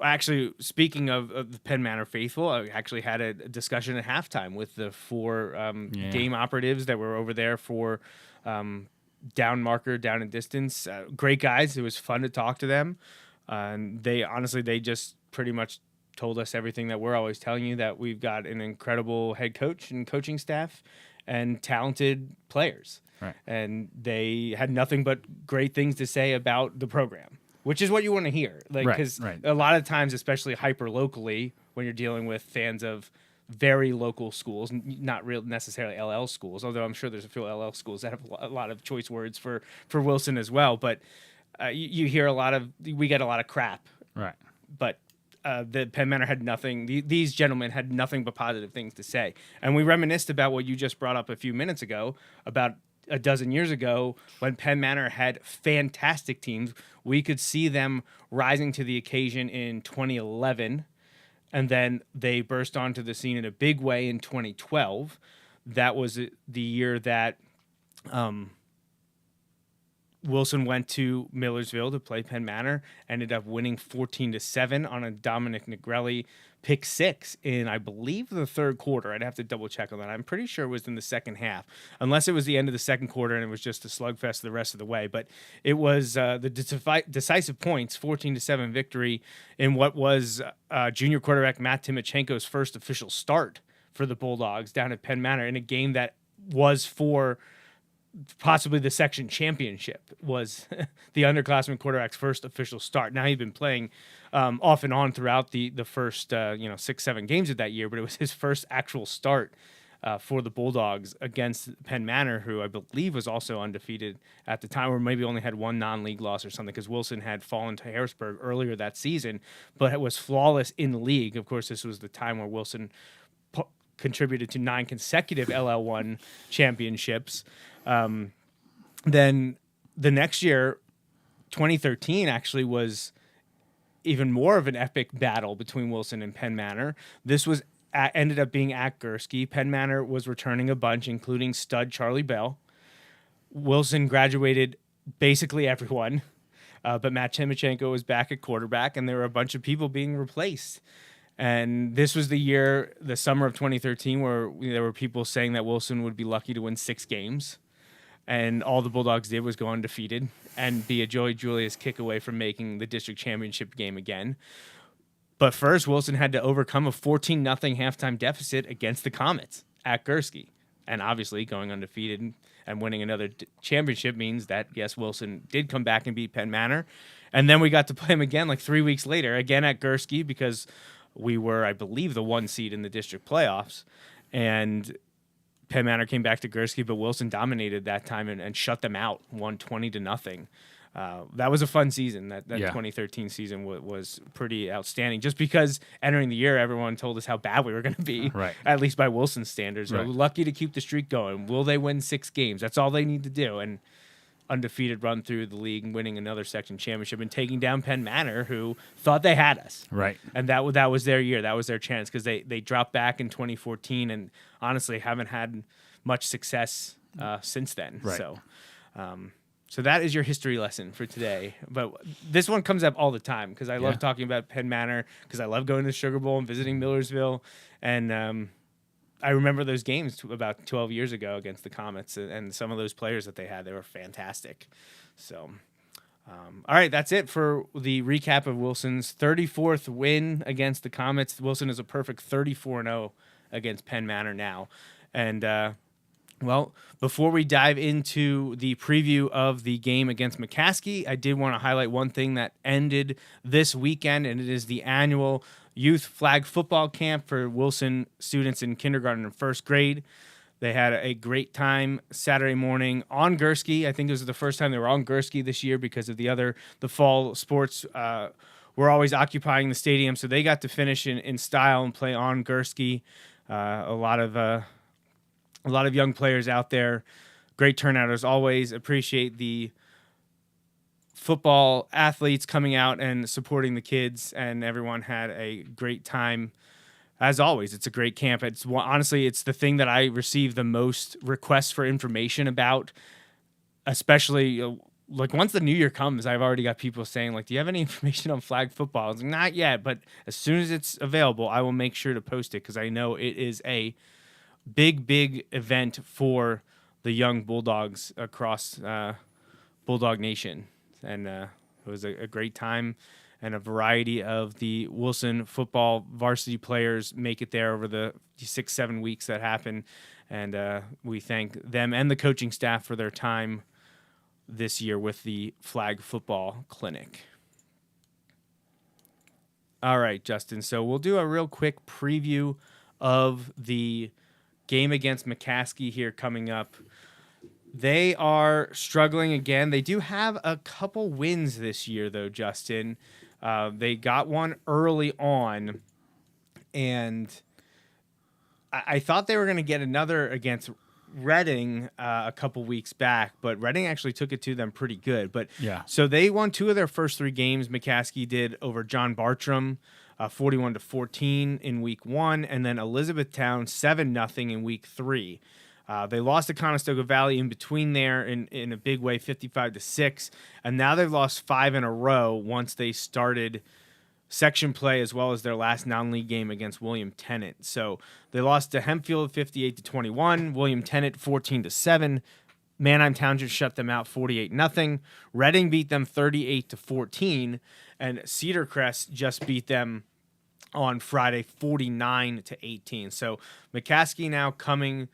actually, speaking of the Penn Manor faithful, I actually had a discussion at halftime with the 4 game operatives that were over there for down marker, down and distance. Great guys. It was fun to talk to them. And they just pretty much told us everything that we're always telling you, that we've got an incredible head coach and coaching staff and talented players. Right. And they had nothing but great things to say about the program, which is what you want to hear. Like, because a lot of times, especially hyper locally, when you're dealing with fans of very local schools, not real necessarily LL schools, although I'm sure there's a few LL schools that have a lot of choice words for Wilson as well. But you hear we get a lot of crap. Right. But the Penn Manor had nothing. These gentlemen had nothing but positive things to say. And we reminisced about what you just brought up a few minutes ago about a dozen years ago when Penn Manor had fantastic teams. We could see them rising to the occasion in 2011, and then they burst onto the scene in a big way in 2012. That was the year that Wilson went to Millersville to play Penn Manor, ended up winning 14-7 on a Dominic Negrelli pick 6 in, I believe, the third quarter. I'd have to double check on that. I'm pretty sure it was in the second half, unless it was the end of the second quarter and it was just a slugfest the rest of the way. But it was the decisive points, 14-7 victory in what was junior quarterback Matt Timochenko's first official start for the Bulldogs down at Penn Manor in a game that was for possibly the section championship. Was the underclassman quarterback's first official start. Now, he'd been playing off and on throughout the first 6-7 games of that year, but it was his first actual start for the Bulldogs against Penn Manor, who I believe was also undefeated at the time, or maybe only had one non-league loss or something, because Wilson had fallen to Harrisburg earlier that season, but it was flawless in the league. Of course, this was the time where Wilson contributed to 9 consecutive LL1 championships. Then the next year, 2013, actually was even more of an epic battle between Wilson and Penn Manor. This was ended up being at Gursky. Penn Manor was returning a bunch, including stud Charlie Bell. Wilson graduated basically everyone, but Matt Timochenko was back at quarterback, and there were a bunch of people being replaced. And this was the summer of 2013, where there were people saying that Wilson would be lucky to win 6 games. And all the Bulldogs did was go undefeated and be a Joey Julius kick away from making the district championship game again. But first, Wilson had to overcome a 14-0 halftime deficit against the Comets at Gursky. And obviously going undefeated and winning another championship means that, yes, Wilson did come back and beat Penn Manor. And then we got to play him again like 3 weeks later, again at Gursky, because we were, I believe, the 1 seed in the district playoffs. And Penn Manor came back to Gursky, but Wilson dominated that time and shut them out, won 20-0. That was a fun season. That 2013 season was pretty outstanding. Just because entering the year, everyone told us how bad we were going to be, right? At least by Wilson's standards. Right. We're lucky to keep the streak going. Will they win 6 games? That's all they need to do. And undefeated run through the league, and winning another section championship and taking down Penn Manor, who thought they had us. Right. And that was their year. That was their chance, because they dropped back in 2014 and honestly haven't had much success since then. Right. So that is your history lesson for today. But this one comes up all the time because I love talking about Penn Manor, because I love going to the Sugar Bowl and visiting Millersville. And I remember those games about 12 years ago against the Comets, and some of those players that they had. They were fantastic. So, all right, that's it for the recap of Wilson's 34th win against the Comets. Wilson is a perfect 34-0 against Penn Manor now. And, well, before we dive into the preview of the game against McCaskey, I did want to highlight one thing that ended this weekend, and it is the annual youth flag football camp for Wilson students in kindergarten and first grade. They had a great time Saturday morning on Gursky. I think it was the first time they were on Gursky this year because of the fall sports were always occupying the stadium. So they got to finish in style and play on Gursky. A lot of young players out there. Great turnout as always. Appreciate the football athletes coming out and supporting the kids, and everyone had a great time. As always, it's a great camp. Honestly, it's the thing that I receive the most requests for information about, especially like once the new year comes. I've already got people saying, like, do you have any information on flag football? I was like, not yet, but as soon as it's available, I will make sure to post it, because I know it is a big event for the young Bulldogs across Bulldog Nation. And it was a great time, and a variety of the Wilson football varsity players make it there over the 6-7 weeks that happen. And we thank them and the coaching staff for their time this year with the flag football clinic. All right, Justin. So we'll do a real quick preview of the game against McCaskey here coming up. They are struggling again. They do have a couple wins this year, though, Justin. They got one early on, and I thought they were going to get another against Reading a couple weeks back, but Reading actually took it to them pretty good. But yeah, so they won 2 of their first 3 games. McCaskey did over John Bartram, 41-14 in week 1, and then Elizabethtown 7-0 in week 3. They lost to Conestoga Valley in between there in a big way, 55-6, and now they've lost 5 in a row once they started section play, as well as their last non-league game against William Tennant. So they lost to Hempfield 58-21, William Tennant 14-7. Manheim Township shut them out 48-0. Reading beat them 38-14, and Cedar Crest just beat them on Friday 49-18. So McCaskey now coming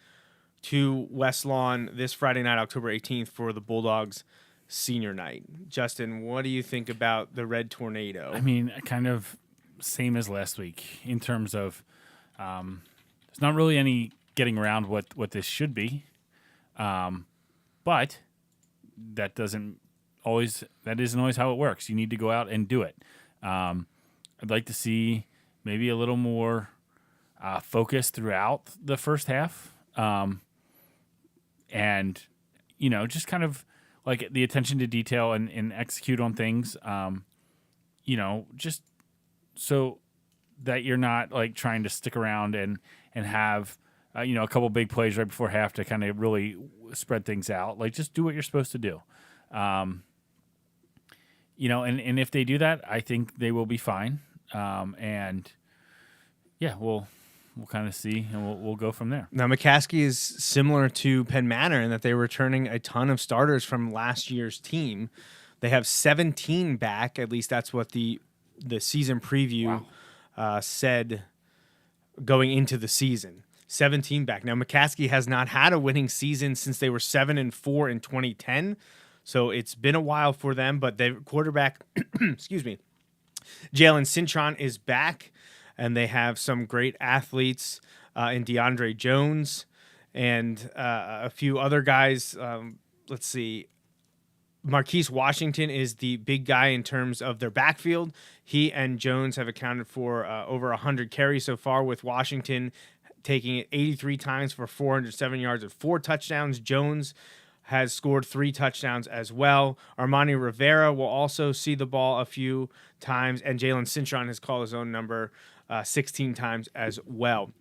to West Lawn this Friday night, October 18th, for the Bulldogs senior night. Justin, what do you think about the Red Tornado? I mean, kind of same as last week in terms of there's not really any getting around what this should be, but that isn't always how it works. You need to go out and do it. I'd like to see maybe a little more focus throughout the first half. And, just kind of like the attention to detail and execute on things, just so that you're not like trying to stick around and have, a couple big plays right before half to kind of really spread things out. Like, just do what you're supposed to do. And if they do that, I think they will be fine. And yeah, we'll kind of see, and we'll go from there. Now, McCaskey is similar to Penn Manor in that they're returning a ton of starters from last year's team. They have 17 back. At least that's what the season preview said going into the season. 17 back. Now, McCaskey has not had a winning season since they were 7-4 in 2010. So it's been a while for them, but their quarterback, excuse me, Jalen Cintron is back, and they have some great athletes in DeAndre Jones and a few other guys. Let's see. Marquise Washington is the big guy in terms of their backfield. He and Jones have accounted for over 100 carries so far, with Washington taking it 83 times for 407 yards and 4 touchdowns. Jones has scored 3 touchdowns as well. Armani Rivera will also see the ball a few times, and Jalen Cintron has called his own number 16 times as well.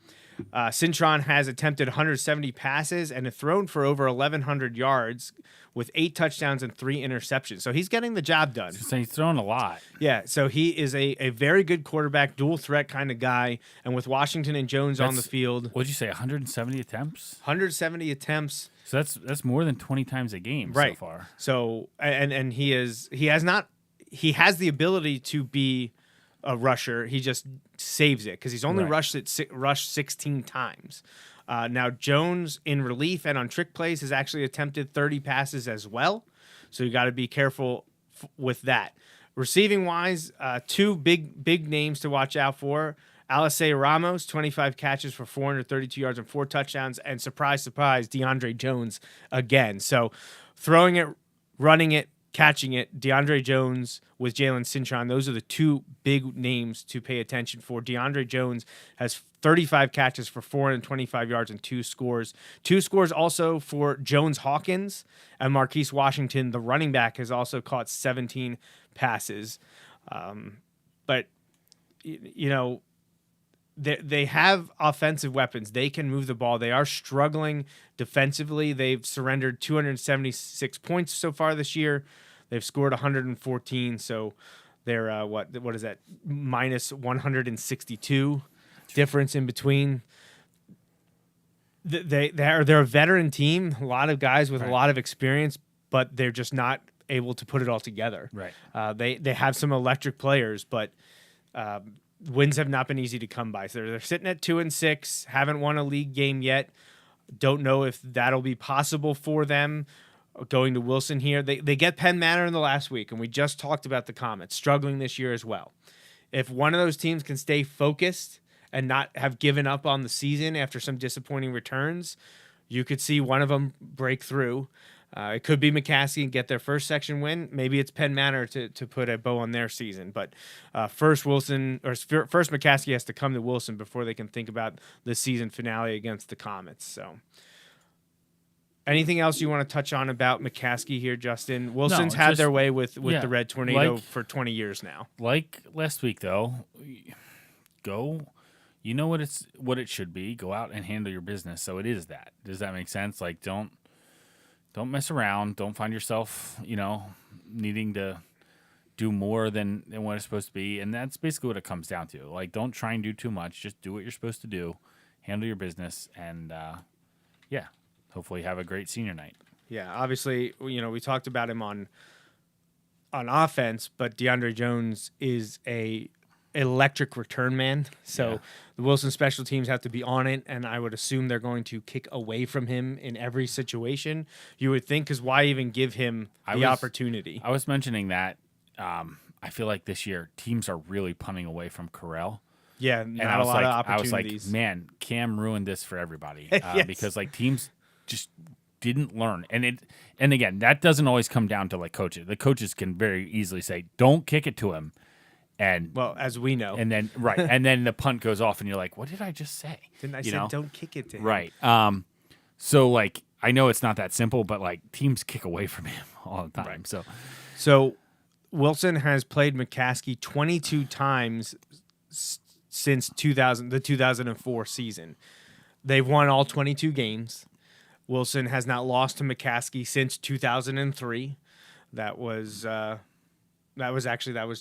Cintron has attempted 170 passes and has thrown for over 1,100 yards with 8 touchdowns and 3 interceptions. So he's getting the job done. So he's throwing a lot. Yeah, so he is a very good quarterback, dual threat kind of guy. And with Washington and Jones on the field. What'd you say, 170 attempts? 170 attempts. So that's more than 20 times a game so far. So and he has the ability to be a rusher. He just saves it because he's only rushed 16 times. Now Jones in relief and on trick plays has actually attempted 30 passes as well. So you got to be careful with that. Receiving wise, 2 big names to watch out for. Alice Ramos, 25 catches for 432 yards and 4 touchdowns, and surprise, surprise, DeAndre Jones again. So throwing it, running it, catching it, DeAndre Jones with Jalen Cintron, those are the 2 big names to pay attention for. DeAndre Jones has 35 catches for 425 yards and 2 scores. 2 scores also for Jones Hawkins, and Marquise Washington, the running back, has also caught 17 passes. But, you know, they have offensive weapons. They can move the ball. They are struggling defensively. They've surrendered 276 points so far this year. They've scored 114, so they're what is that, minus 162 difference in between. They're a veteran team, a lot of guys with a lot of experience, but they're just not able to put it all together. Right. They have some electric players, but wins have not been easy to come by. So they're sitting at 2-6, haven't won a league game yet. Don't know if that'll be possible for them going to Wilson here. They get Penn Manor in the last week, and we just talked about the Comets struggling this year as well. If one of those teams can stay focused and not have given up on the season after some disappointing returns, you could see one of them break through. It could be McCaskey and get their first section win. Maybe it's Penn Manor to put a bow on their season. But first McCaskey has to come to Wilson before they can think about the season finale against the Comets. So, anything else you want to touch on about McCaskey here, Justin? Wilson's had their way with the Red Tornado for 20 years now. Like last week, though, go. You know what it should be. Go out and handle your business. So it is that. Does that make sense? Like don't mess around. Don't find yourself, needing to do more than what it's supposed to be. And that's basically what it comes down to. Like, don't try and do too much. Just do what you're supposed to do. Handle your business. And, hopefully have a great senior night. Yeah, obviously, we talked about him on offense, but DeAndre Jones is a electric return man. So the Wilson special teams have to be on it, and I would assume they're going to kick away from him in every situation. You would think, because why even give him the opportunity? I was mentioning that I feel like this year teams are really punting away from Corral. Yeah, and not a lot of opportunities. I was like, man, Cam ruined this for everybody because teams just didn't learn. And again, that doesn't always come down to coaches. The coaches can very easily say, don't kick it to him. And as we know, and then and then the punt goes off, and you're like, "What did I just say?" Didn't I say don't kick it to him? Right. So I know it's not that simple, but teams kick away from him all the time. Right. So Wilson has played McCaskey 22 times since the 2004 season. They've won all 22 games. Wilson has not lost to McCaskey since 2003. That was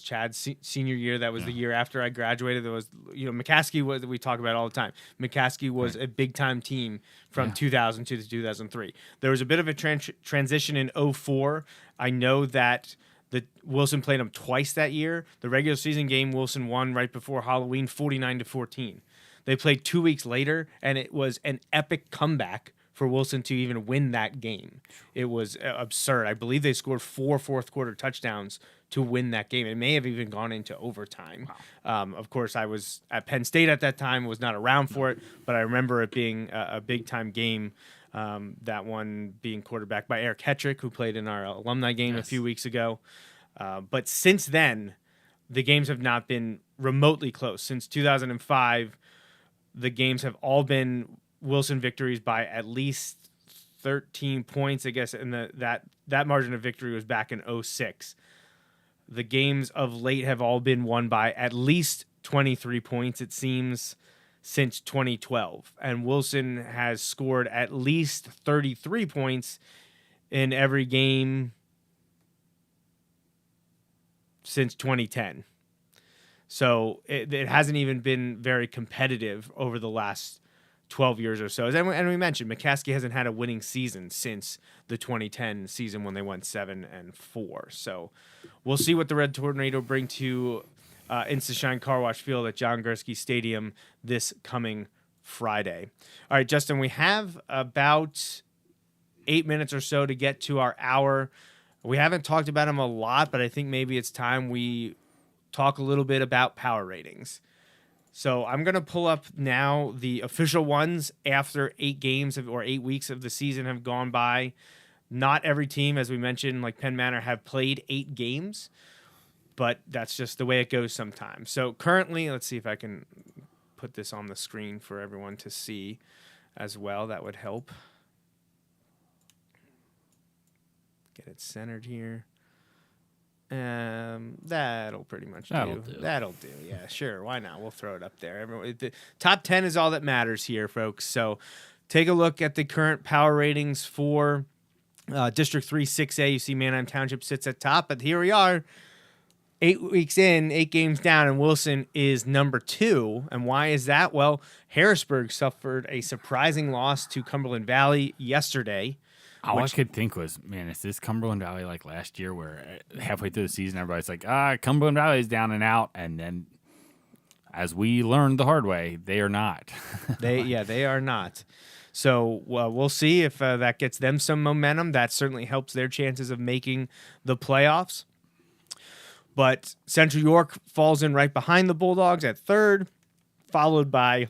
Chad's senior year. That was the year after I graduated. There was, McCaskey was, we talk about it all the time. McCaskey was a big time team from 2000 to 2003. There was a bit of a transition in 2004. I know that Wilson played them twice that year. The regular season game Wilson won right before Halloween, 49-14. They played 2 weeks later, and it was an epic comeback for Wilson to even win that game. It was absurd. I believe they scored 4 fourth-quarter touchdowns to win that game. It may have even gone into overtime. Wow. Of course, I was at Penn State at that time, was not around for it, but I remember it being a big-time game, that one being quarterbacked by Eric Hetrick, who played in our alumni game a few weeks ago. But since then, the games have not been remotely close. Since 2005, the games have all been Wilson victories by at least 13 points, I guess, and that margin of victory was back in 2006. The games of late have all been won by at least 23 points, it seems, since 2012. And Wilson has scored at least 33 points in every game since 2010. So it hasn't even been very competitive over the last 12 years or so. And we mentioned McCaskey hasn't had a winning season since the 2010 season when they went 7-4. So we'll see what the Red Tornado bring to Insta-Shine Car Wash Field at John Gursky Stadium this coming Friday. All right, Justin, we have about 8 minutes or so to get to our hour. We haven't talked about him a lot, but I think maybe it's time we talk a little bit about power ratings. So I'm going to pull up now the official ones after 8 games or 8 weeks of the season have gone by. Not every team, as we mentioned, like Penn Manor, have played 8 games, but that's just the way it goes sometimes. So currently, let's see if I can put this on the screen for everyone to see as well. That would help. Get it centered here. That'll pretty much do. That'll do. Yeah, sure. Why not? We'll throw it up there. Everyone, the top 10 is all that matters here, folks. So take a look at the current power ratings for District 3 6A. You see Manheim Township sits at top, but here we are, 8 weeks in, 8 games down, and Wilson is number 2. And why is that? Well, Harrisburg suffered a surprising loss to Cumberland Valley yesterday. All I could think was, man, is this Cumberland Valley like last year where halfway through the season everybody's like, Cumberland Valley is down and out, and then as we learned the hard way, they are not. They are not. So we'll see if that gets them some momentum. That certainly helps their chances of making the playoffs. But Central York falls in right behind the Bulldogs at 3rd, followed by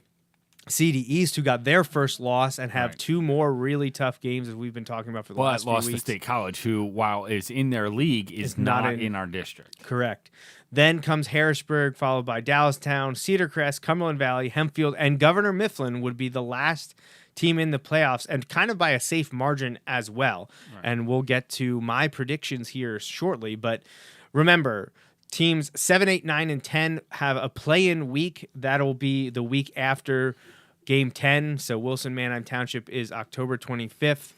CD East, who got their first loss and have 2 more really tough games, as we've been talking about for the last few weeks. Lost to State College, who, while is in their league, is not in our district. Correct. Then comes Harrisburg, followed by Dallastown, Cedar Crest, Cumberland Valley, Hempfield, and Governor Mifflin would be the last team in the playoffs, and kind of by a safe margin as well. Right. And we'll get to my predictions here shortly. But remember, teams 7, 8, 9, and 10 have a play-in week. That'll be the week after Game 10. So Wilson Manheim Township is October 25th.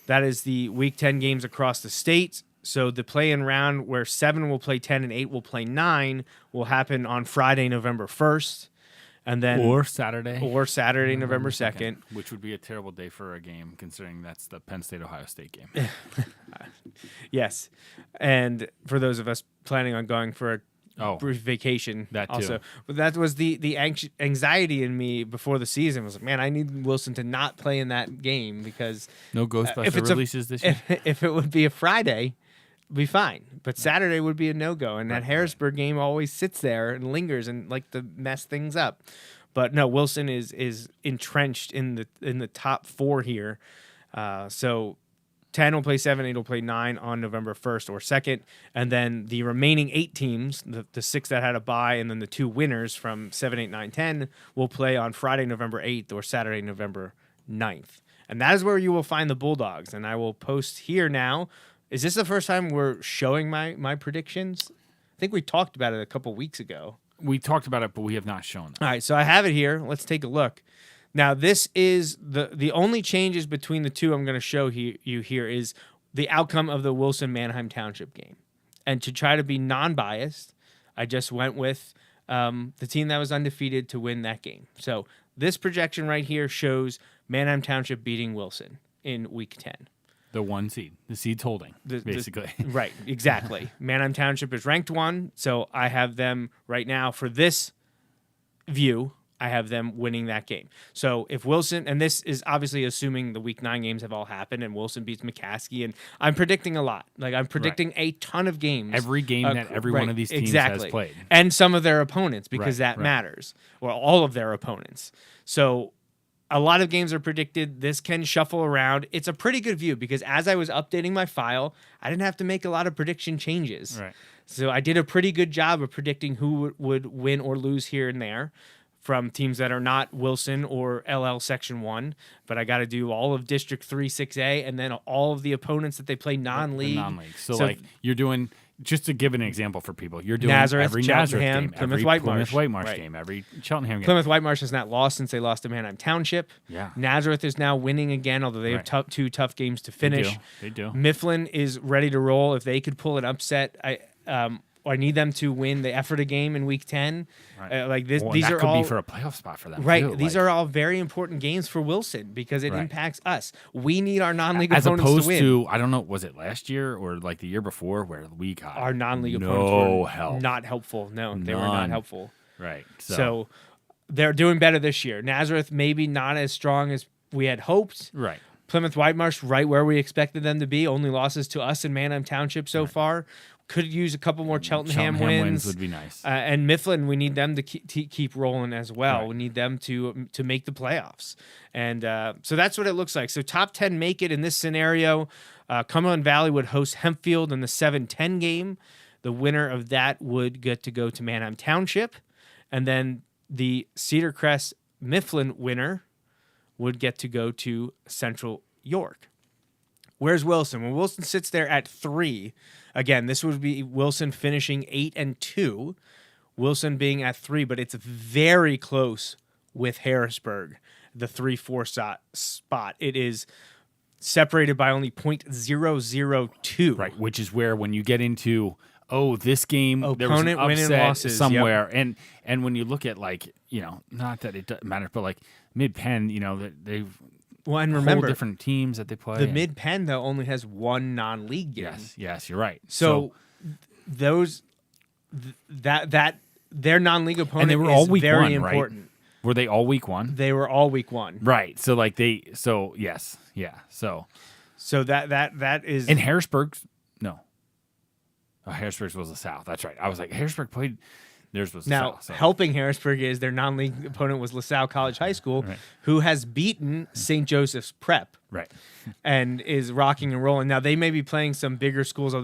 That is the Week 10 games across the state. So the play-in round where 7 will play 10 and 8 will play 9 will happen on Friday, November 1st. And then Or Saturday, November 2nd. Which would be a terrible day for a game, considering that's the Penn State-Ohio State game. Yes. And for those of us planning on going for a brief vacation, that too. Also. But that was the anxiety in me before the season. Was like, man, I need Wilson to not play in that game because no Ghostbuster releases this year. If it would be a Friday, it'd be fine. But Saturday would be a no-go, and that Harrisburg game always sits there and lingers and like to mess things up. But no, Wilson is entrenched in the top 4 here. So 10 will play 7, 8 will play 9 on November 1st or 2nd. And then the remaining 8 teams, the 6 that had a bye, and then the 2 winners from 7, 8, 9, 10 will play on Friday, November 8th or Saturday, November 9th. And that is where you will find the Bulldogs. And I will post here now. Is this the first time we're showing my predictions? I think we talked about it a couple weeks ago. We talked about it, but we have not shown them. All right, so I have it here. Let's take a look. Now, this is the only changes between the two I'm going to show you here is the outcome of the Wilson Manheim Township game. And to try to be non-biased, I just went with the team that was undefeated to win that game. So this projection right here shows Manheim Township beating Wilson in Week 10. The 1 seed. The seed's holding, basically. Right, exactly. Manheim Township is ranked 1, so I have them right now for this view I have them winning that game. So if Wilson, and this is obviously assuming the Week 9 games have all happened and Wilson beats McCaskey, and I'm predicting a lot. Like I'm predicting a ton of games. Every game that every one of these teams has played. And some of their opponents, because that matters. Or all of their opponents. So a lot of games are predicted. This can shuffle around. It's a pretty good view because as I was updating my file, I didn't have to make a lot of prediction changes. Right. So I did a pretty good job of predicting who would win or lose here and there from teams that are not Wilson or LL Section 1. But I got to do all of District 3, 6A, and then all of the opponents that they play non-league. So like you're doing, just to give an example for people, you're doing Nazareth, every Nazareth Cheltenham, game, Plymouth every Whitemarsh. Plymouth Whitemarsh game, every Cheltenham game. Plymouth Whitemarsh has not lost since they lost to Manheim Township. Yeah. Nazareth is now winning again, although they have two tough games to finish. They do. Mifflin is ready to roll. If they could pull an upset, I need them to win the Ephrata game in Week 10. Right. These that are could all be for a playoff spot for them. Right. Too. These are all very important games for Wilson because it impacts us. We need our non-league as opponents opposed to win. to, I don't know, was it last year or like the year before where we got Our non-league opponents were help. not helpful. No, they were not helpful. Right. So they're doing better this year. Nazareth maybe not as strong as we had hoped. Right. Plymouth Whitemarsh right where we expected them to be. Only losses to us in Manheim Township so far. Could use a couple more Cheltenham wins. Would be nice. And Mifflin, we need them to keep rolling as well. Right. We need them to make the playoffs. And so that's what it looks like. So top 10 make it in this scenario. Cumberland Valley would host Hempfield in the 7-10 game. The winner of that would get to go to Manheim Township. And then the Cedar Crest Mifflin winner would get to go to Central York. Where's Wilson? When Wilson sits there at 3, again, this would be Wilson finishing 8-2, Wilson being at 3, but it's very close with Harrisburg, the 3-4 spot. It is separated by only .002. Right, which is where when you get into, this game, there was an Opponent winning upset losses, somewhere. Yep. And when you look at, like, not that it matters, but like Mid-Penn, they've and remember, different teams that they play. The Mid-Penn, though, only has one non-league game. Yes, you're right. So their non-league opponent and they were all is week very one, important. Right? Were they all week 1? They were all week 1. Right. So yes. Yeah. So that is in Harrisburg's no. Oh, Harrisburg's was the South. That's right. I was like, Harrisburg played. Theirs was the South. So. Helping Harrisburg is their non-league opponent was LaSalle College High School, who has beaten St. Joseph's Prep, right, and is rocking and rolling. Now they may be playing some bigger schools,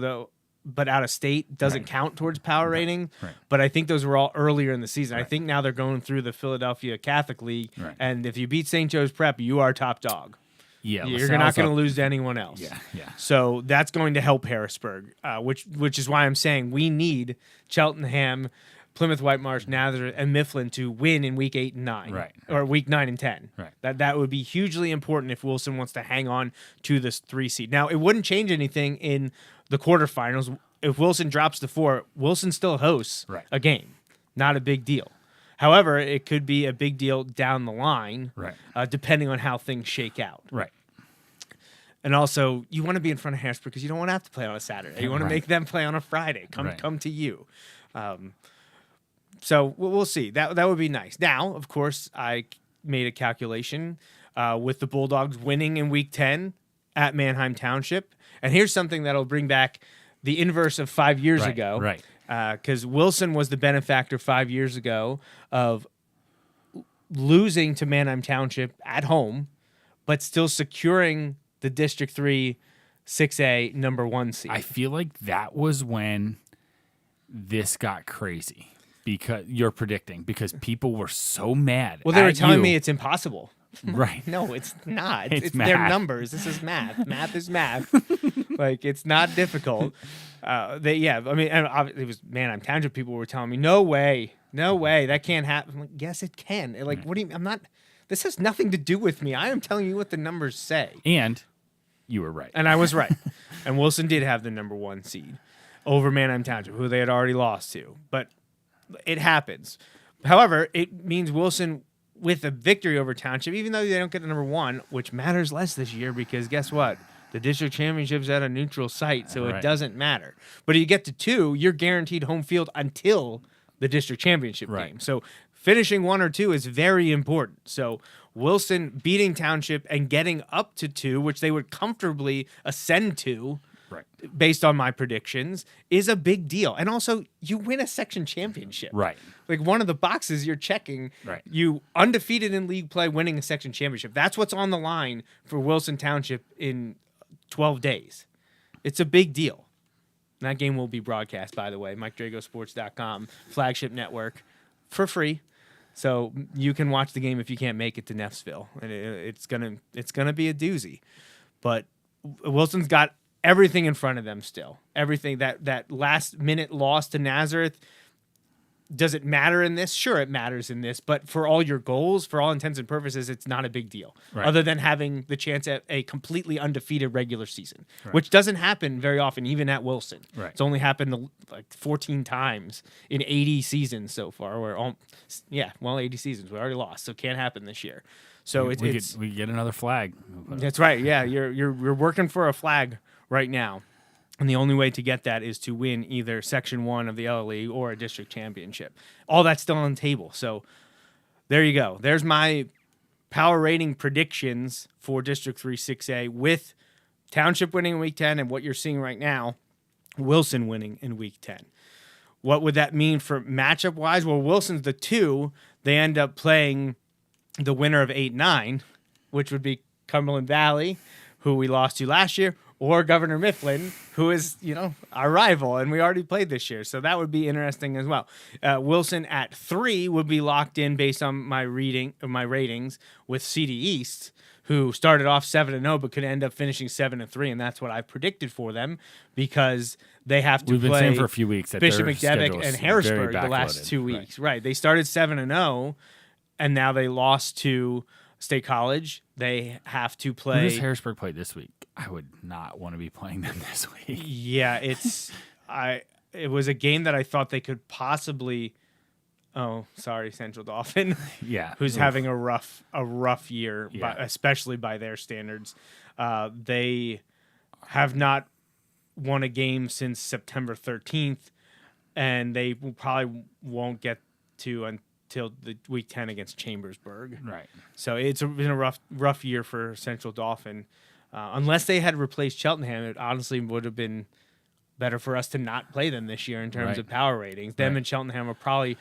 but out of state doesn't count towards power rating. Right. But I think those were all earlier in the season. I think now they're going through the Philadelphia Catholic League, and if you beat St. Joe's Prep, you are top dog. Yeah, you're not going to lose to anyone else. Yeah. So that's going to help Harrisburg, which is why I'm saying we need Cheltenham, Plymouth Whitemarsh, Nazareth, and Mifflin to win in Week 8 and 9, right, or Week 9 and 10. Right. That would be hugely important if Wilson wants to hang on to this 3 seed. Now, it wouldn't change anything in the quarterfinals. If Wilson drops to 4, Wilson still hosts a game. Not a big deal. However, it could be a big deal down the line, depending on how things shake out. Right. And also, you want to be in front of Harrisburg because you don't want to have to play on a Saturday. You want to make them play on a Friday. Come to you. So we'll see. That would be nice. Now, of course, I made a calculation with the Bulldogs winning in Week 10 at Manheim Township. And here's something that'll bring back the inverse of 5 years ago. Right. Because Wilson was the benefactor 5 years ago of losing to Manheim Township at home, but still securing the District 3 6A number 1 seed. I feel like that was when this got crazy because you're predicting because people were so mad. Well, they were telling me it's impossible. Right. No, it's not. It's their math. numbers. This is math. Math is math. Like, it's not difficult. It was Manheim Township. People were telling me, no way, that can't happen. I'm like, yes, it can. Like, what do you? I'm not. This has nothing to do with me. I am telling you what the numbers say. And you were right. And I was right. And Wilson did have the number 1 seed over Manheim Township, who they had already lost to. But it happens. However, it means Wilson with a victory over Township, even though they don't get the number 1, which matters less this year because guess what? The district championship's at a neutral site, so it doesn't matter. But if you get to 2, you're guaranteed home field until the district championship game. So finishing 1 or 2 is very important. So Wilson beating Township and getting up to 2, which they would comfortably ascend to, Right. based on my predictions, is a big deal. And also, you win a section championship. Right. Like, one of the boxes you're checking, Right. you undefeated in league play, winning a section championship. That's what's on the line for Wilson Township in 12 days. It's a big deal. And that game will be broadcast, by the way, MikeDragosports.com, flagship network, for free. So you can watch the game if you can't make it to Neffsville. And it's gonna be a doozy. But Wilson's got everything in front of them still. Everything. That last minute loss to Nazareth, does it matter in this? Sure, it matters in this. But for all your goals, for all intents and purposes, it's not a big deal. Right. Other than having the chance at a completely undefeated regular season, which doesn't happen very often, even at Wilson. Right. It's only happened like 14 times in 80 seasons so far. 80 seasons. We already lost, so it can't happen this year. So we get another flag. That's right. Yeah, you're working for a flag right now. And the only way to get that is to win either Section 1 of the LLE or a district championship. All that's still on the table. So there you go. There's my power rating predictions for District 3 6A with Township winning in Week 10 and what you're seeing right now, Wilson winning in Week 10. What would that mean for matchup-wise? Well, Wilson's the 2. They end up playing the winner of 8-9, which would be Cumberland Valley, who we lost to last year, or Governor Mifflin, who is, our rival, and we already played this year. So that would be interesting as well. Wilson at 3 would be locked in based on my ratings with CD East, who started off 7-0, but could end up finishing 7-3, and that's what I predicted for them because they have to We've been play saying for a few weeks that Bishop their McDevitt schedule's and Harrisburg very the last backloaded. 2 weeks. Right. They started 7-0, and now they lost to State College. They have to play. Who does Harrisburg play this week? I would not want to be playing them this week. Yeah, it was a game that I thought they could possibly. Oh, sorry, Central Dauphin. Yeah, who's having a rough year, Yeah. especially by their standards. They have not won a game since September 13th, and they probably won't get to until the Week 10 against Chambersburg. Right. So it's been a rough year for Central Dauphin. Unless they had replaced Cheltenham, it honestly would have been better for us to not play them this year in terms of power ratings. Them and Cheltenham are probably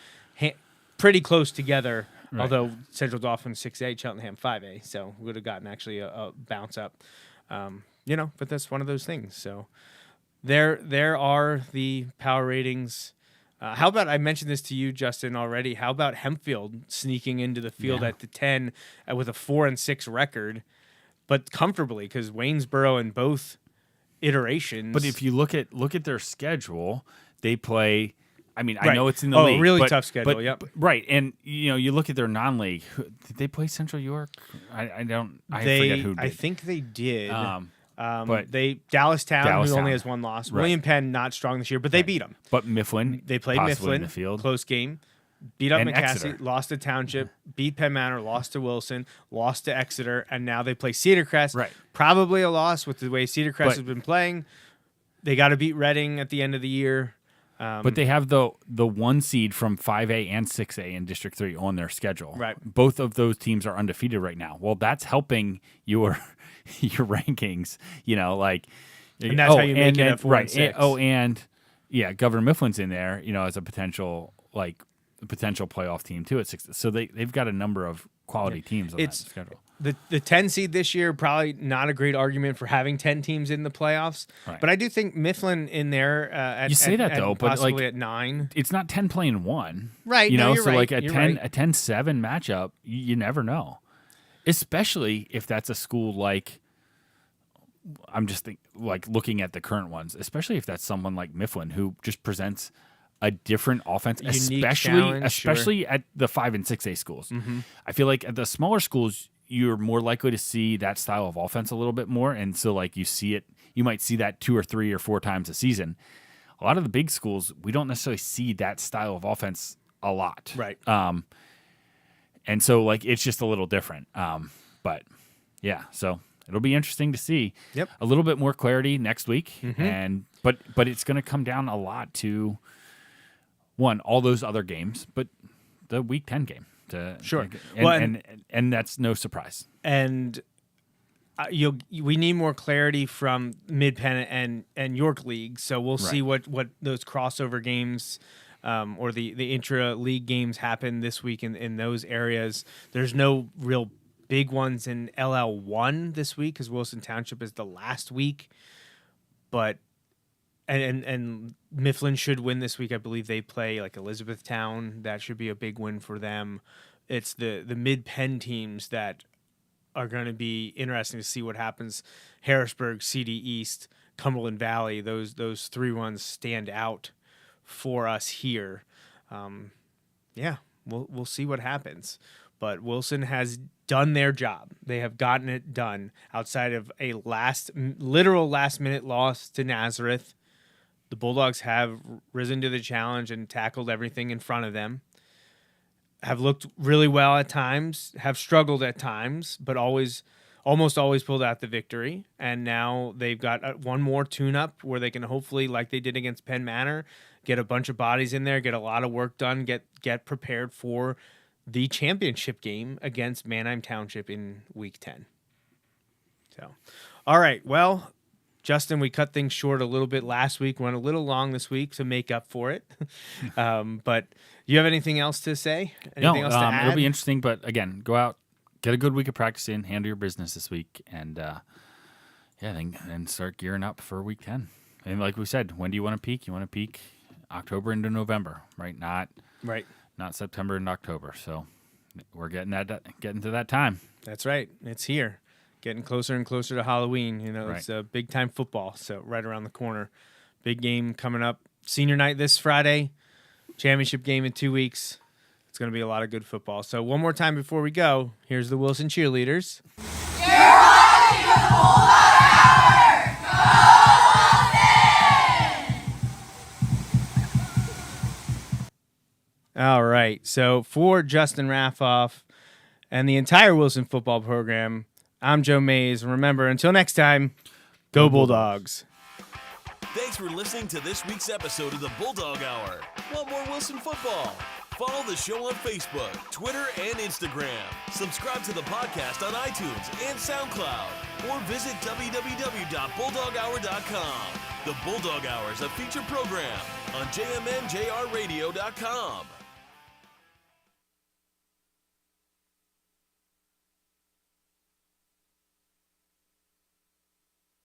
pretty close together, although Central Dauphin 6A, Cheltenham 5A, so we would have gotten actually a bounce up. But that's one of those things. So there are the power ratings. How about, I mentioned this to you, Justin, already, how about Hempfield sneaking into the field at the 10 with a 4-6 record, but comfortably, because Waynesboro in both iterations. But if you look at their schedule, they play. I mean, I know it's in the league. Really tough schedule. Yep. Right, and you look at their non-league. Did they play Central York? I forget who did. I think they did. But Dallastown, who only has one loss. Right. William Penn not strong this year, but they beat them. But Mifflin, They played possibly Mifflin, in the field. close game. Beat up And McCaskey, Exeter. lost to Township, beat Penn Manor, lost to Wilson, lost to Exeter, and now they play Cedar Crest. Right. Probably a loss with the way Cedar Crest But- has been playing. They got to beat Reading at the end of the year. But they have the 1 seed from 5A and 6A in District 3 on their schedule. Right. Both of those teams are undefeated right now. Well, that's helping your rankings. And that's how you make it at 4 and 6. Governor Mifflin's in there. As a potential playoff team too at 6. So they've got a number of quality teams on that schedule. The 10 seed this year, probably not a great argument for having 10 teams in the playoffs. Right. But I do think Mifflin in there You say that, though, but, possibly at 9. It's not 10 playing 1. Right, no, you're so right, like a you're 10 right. a 10-7 matchup, you never know. Especially if that's a school like I'm just looking at the current ones, especially if that's someone like Mifflin who just presents a different offense, Unique challenge, especially at the 5 and 6A schools. Mm-hmm. I feel like at the smaller schools, you're more likely to see that style of offense a little bit more. And so you might see that 2 or 3 or 4 times a season. A lot of the big schools, we don't necessarily see that style of offense a lot. Right. And so it's just a little different. But yeah, so it'll be interesting to see. Yep. A little bit more clarity next week. Mm-hmm. But it's going to come down a lot to one, all those other games, but the Week 10 game. Sure. And that's no surprise. And we need more clarity from Mid-Penn and York League, so we'll see what those crossover games or the intra-league games happen this week in those areas. There's no real big ones in LL1 this week because Wilson Township is the last week, but and Mifflin should win this week. I believe they play like Elizabethtown. That should be a big win for them. It's the Mid-Penn teams that are going to be interesting to see what happens. Harrisburg, CD East, Cumberland Valley, those three ones stand out for us here. We'll see what happens. But Wilson has done their job. They have gotten it done outside of a literal last-minute loss to Nazareth. The Bulldogs have risen to the challenge and tackled everything in front of them. Have looked really well at times, have struggled at times, but almost always pulled out the victory. And now they've got one more tune-up where they can hopefully, like they did against Penn Manor, get a bunch of bodies in there, get a lot of work done, get prepared for the championship game against Manheim Township in Week 10. So, all right, well, Justin, we cut things short a little bit last week, went a little long this week to make up for it. But you have anything else to say? Anything else to add? It'll be interesting, but again, go out, get a good week of practice in, handle your business this week, and then start gearing up for Week 10. And like we said, when do you want to peak? You want to peak October into November, right? Not September and October. So we're getting to that time. That's right. It's here. Getting closer and closer to Halloween. It's a big time football, so right around the corner. Big game coming up. Senior night this Friday. Championship game in 2 weeks. It's going to be a lot of good football. So one more time before we go, here's the Wilson cheerleaders. You're watching the Bulldog Hour! Go Wilson! All right. So for Justin Raffoff and the entire Wilson football program, I'm Joe Mays. Remember, until next time, go Bulldogs. Thanks for listening to this week's episode of the Bulldog Hour. Want more Wilson football? Follow the show on Facebook, Twitter, and Instagram. Subscribe to the podcast on iTunes and SoundCloud. Or visit www.bulldoghour.com. The Bulldog Hour is a featured program on jmnjrradio.com.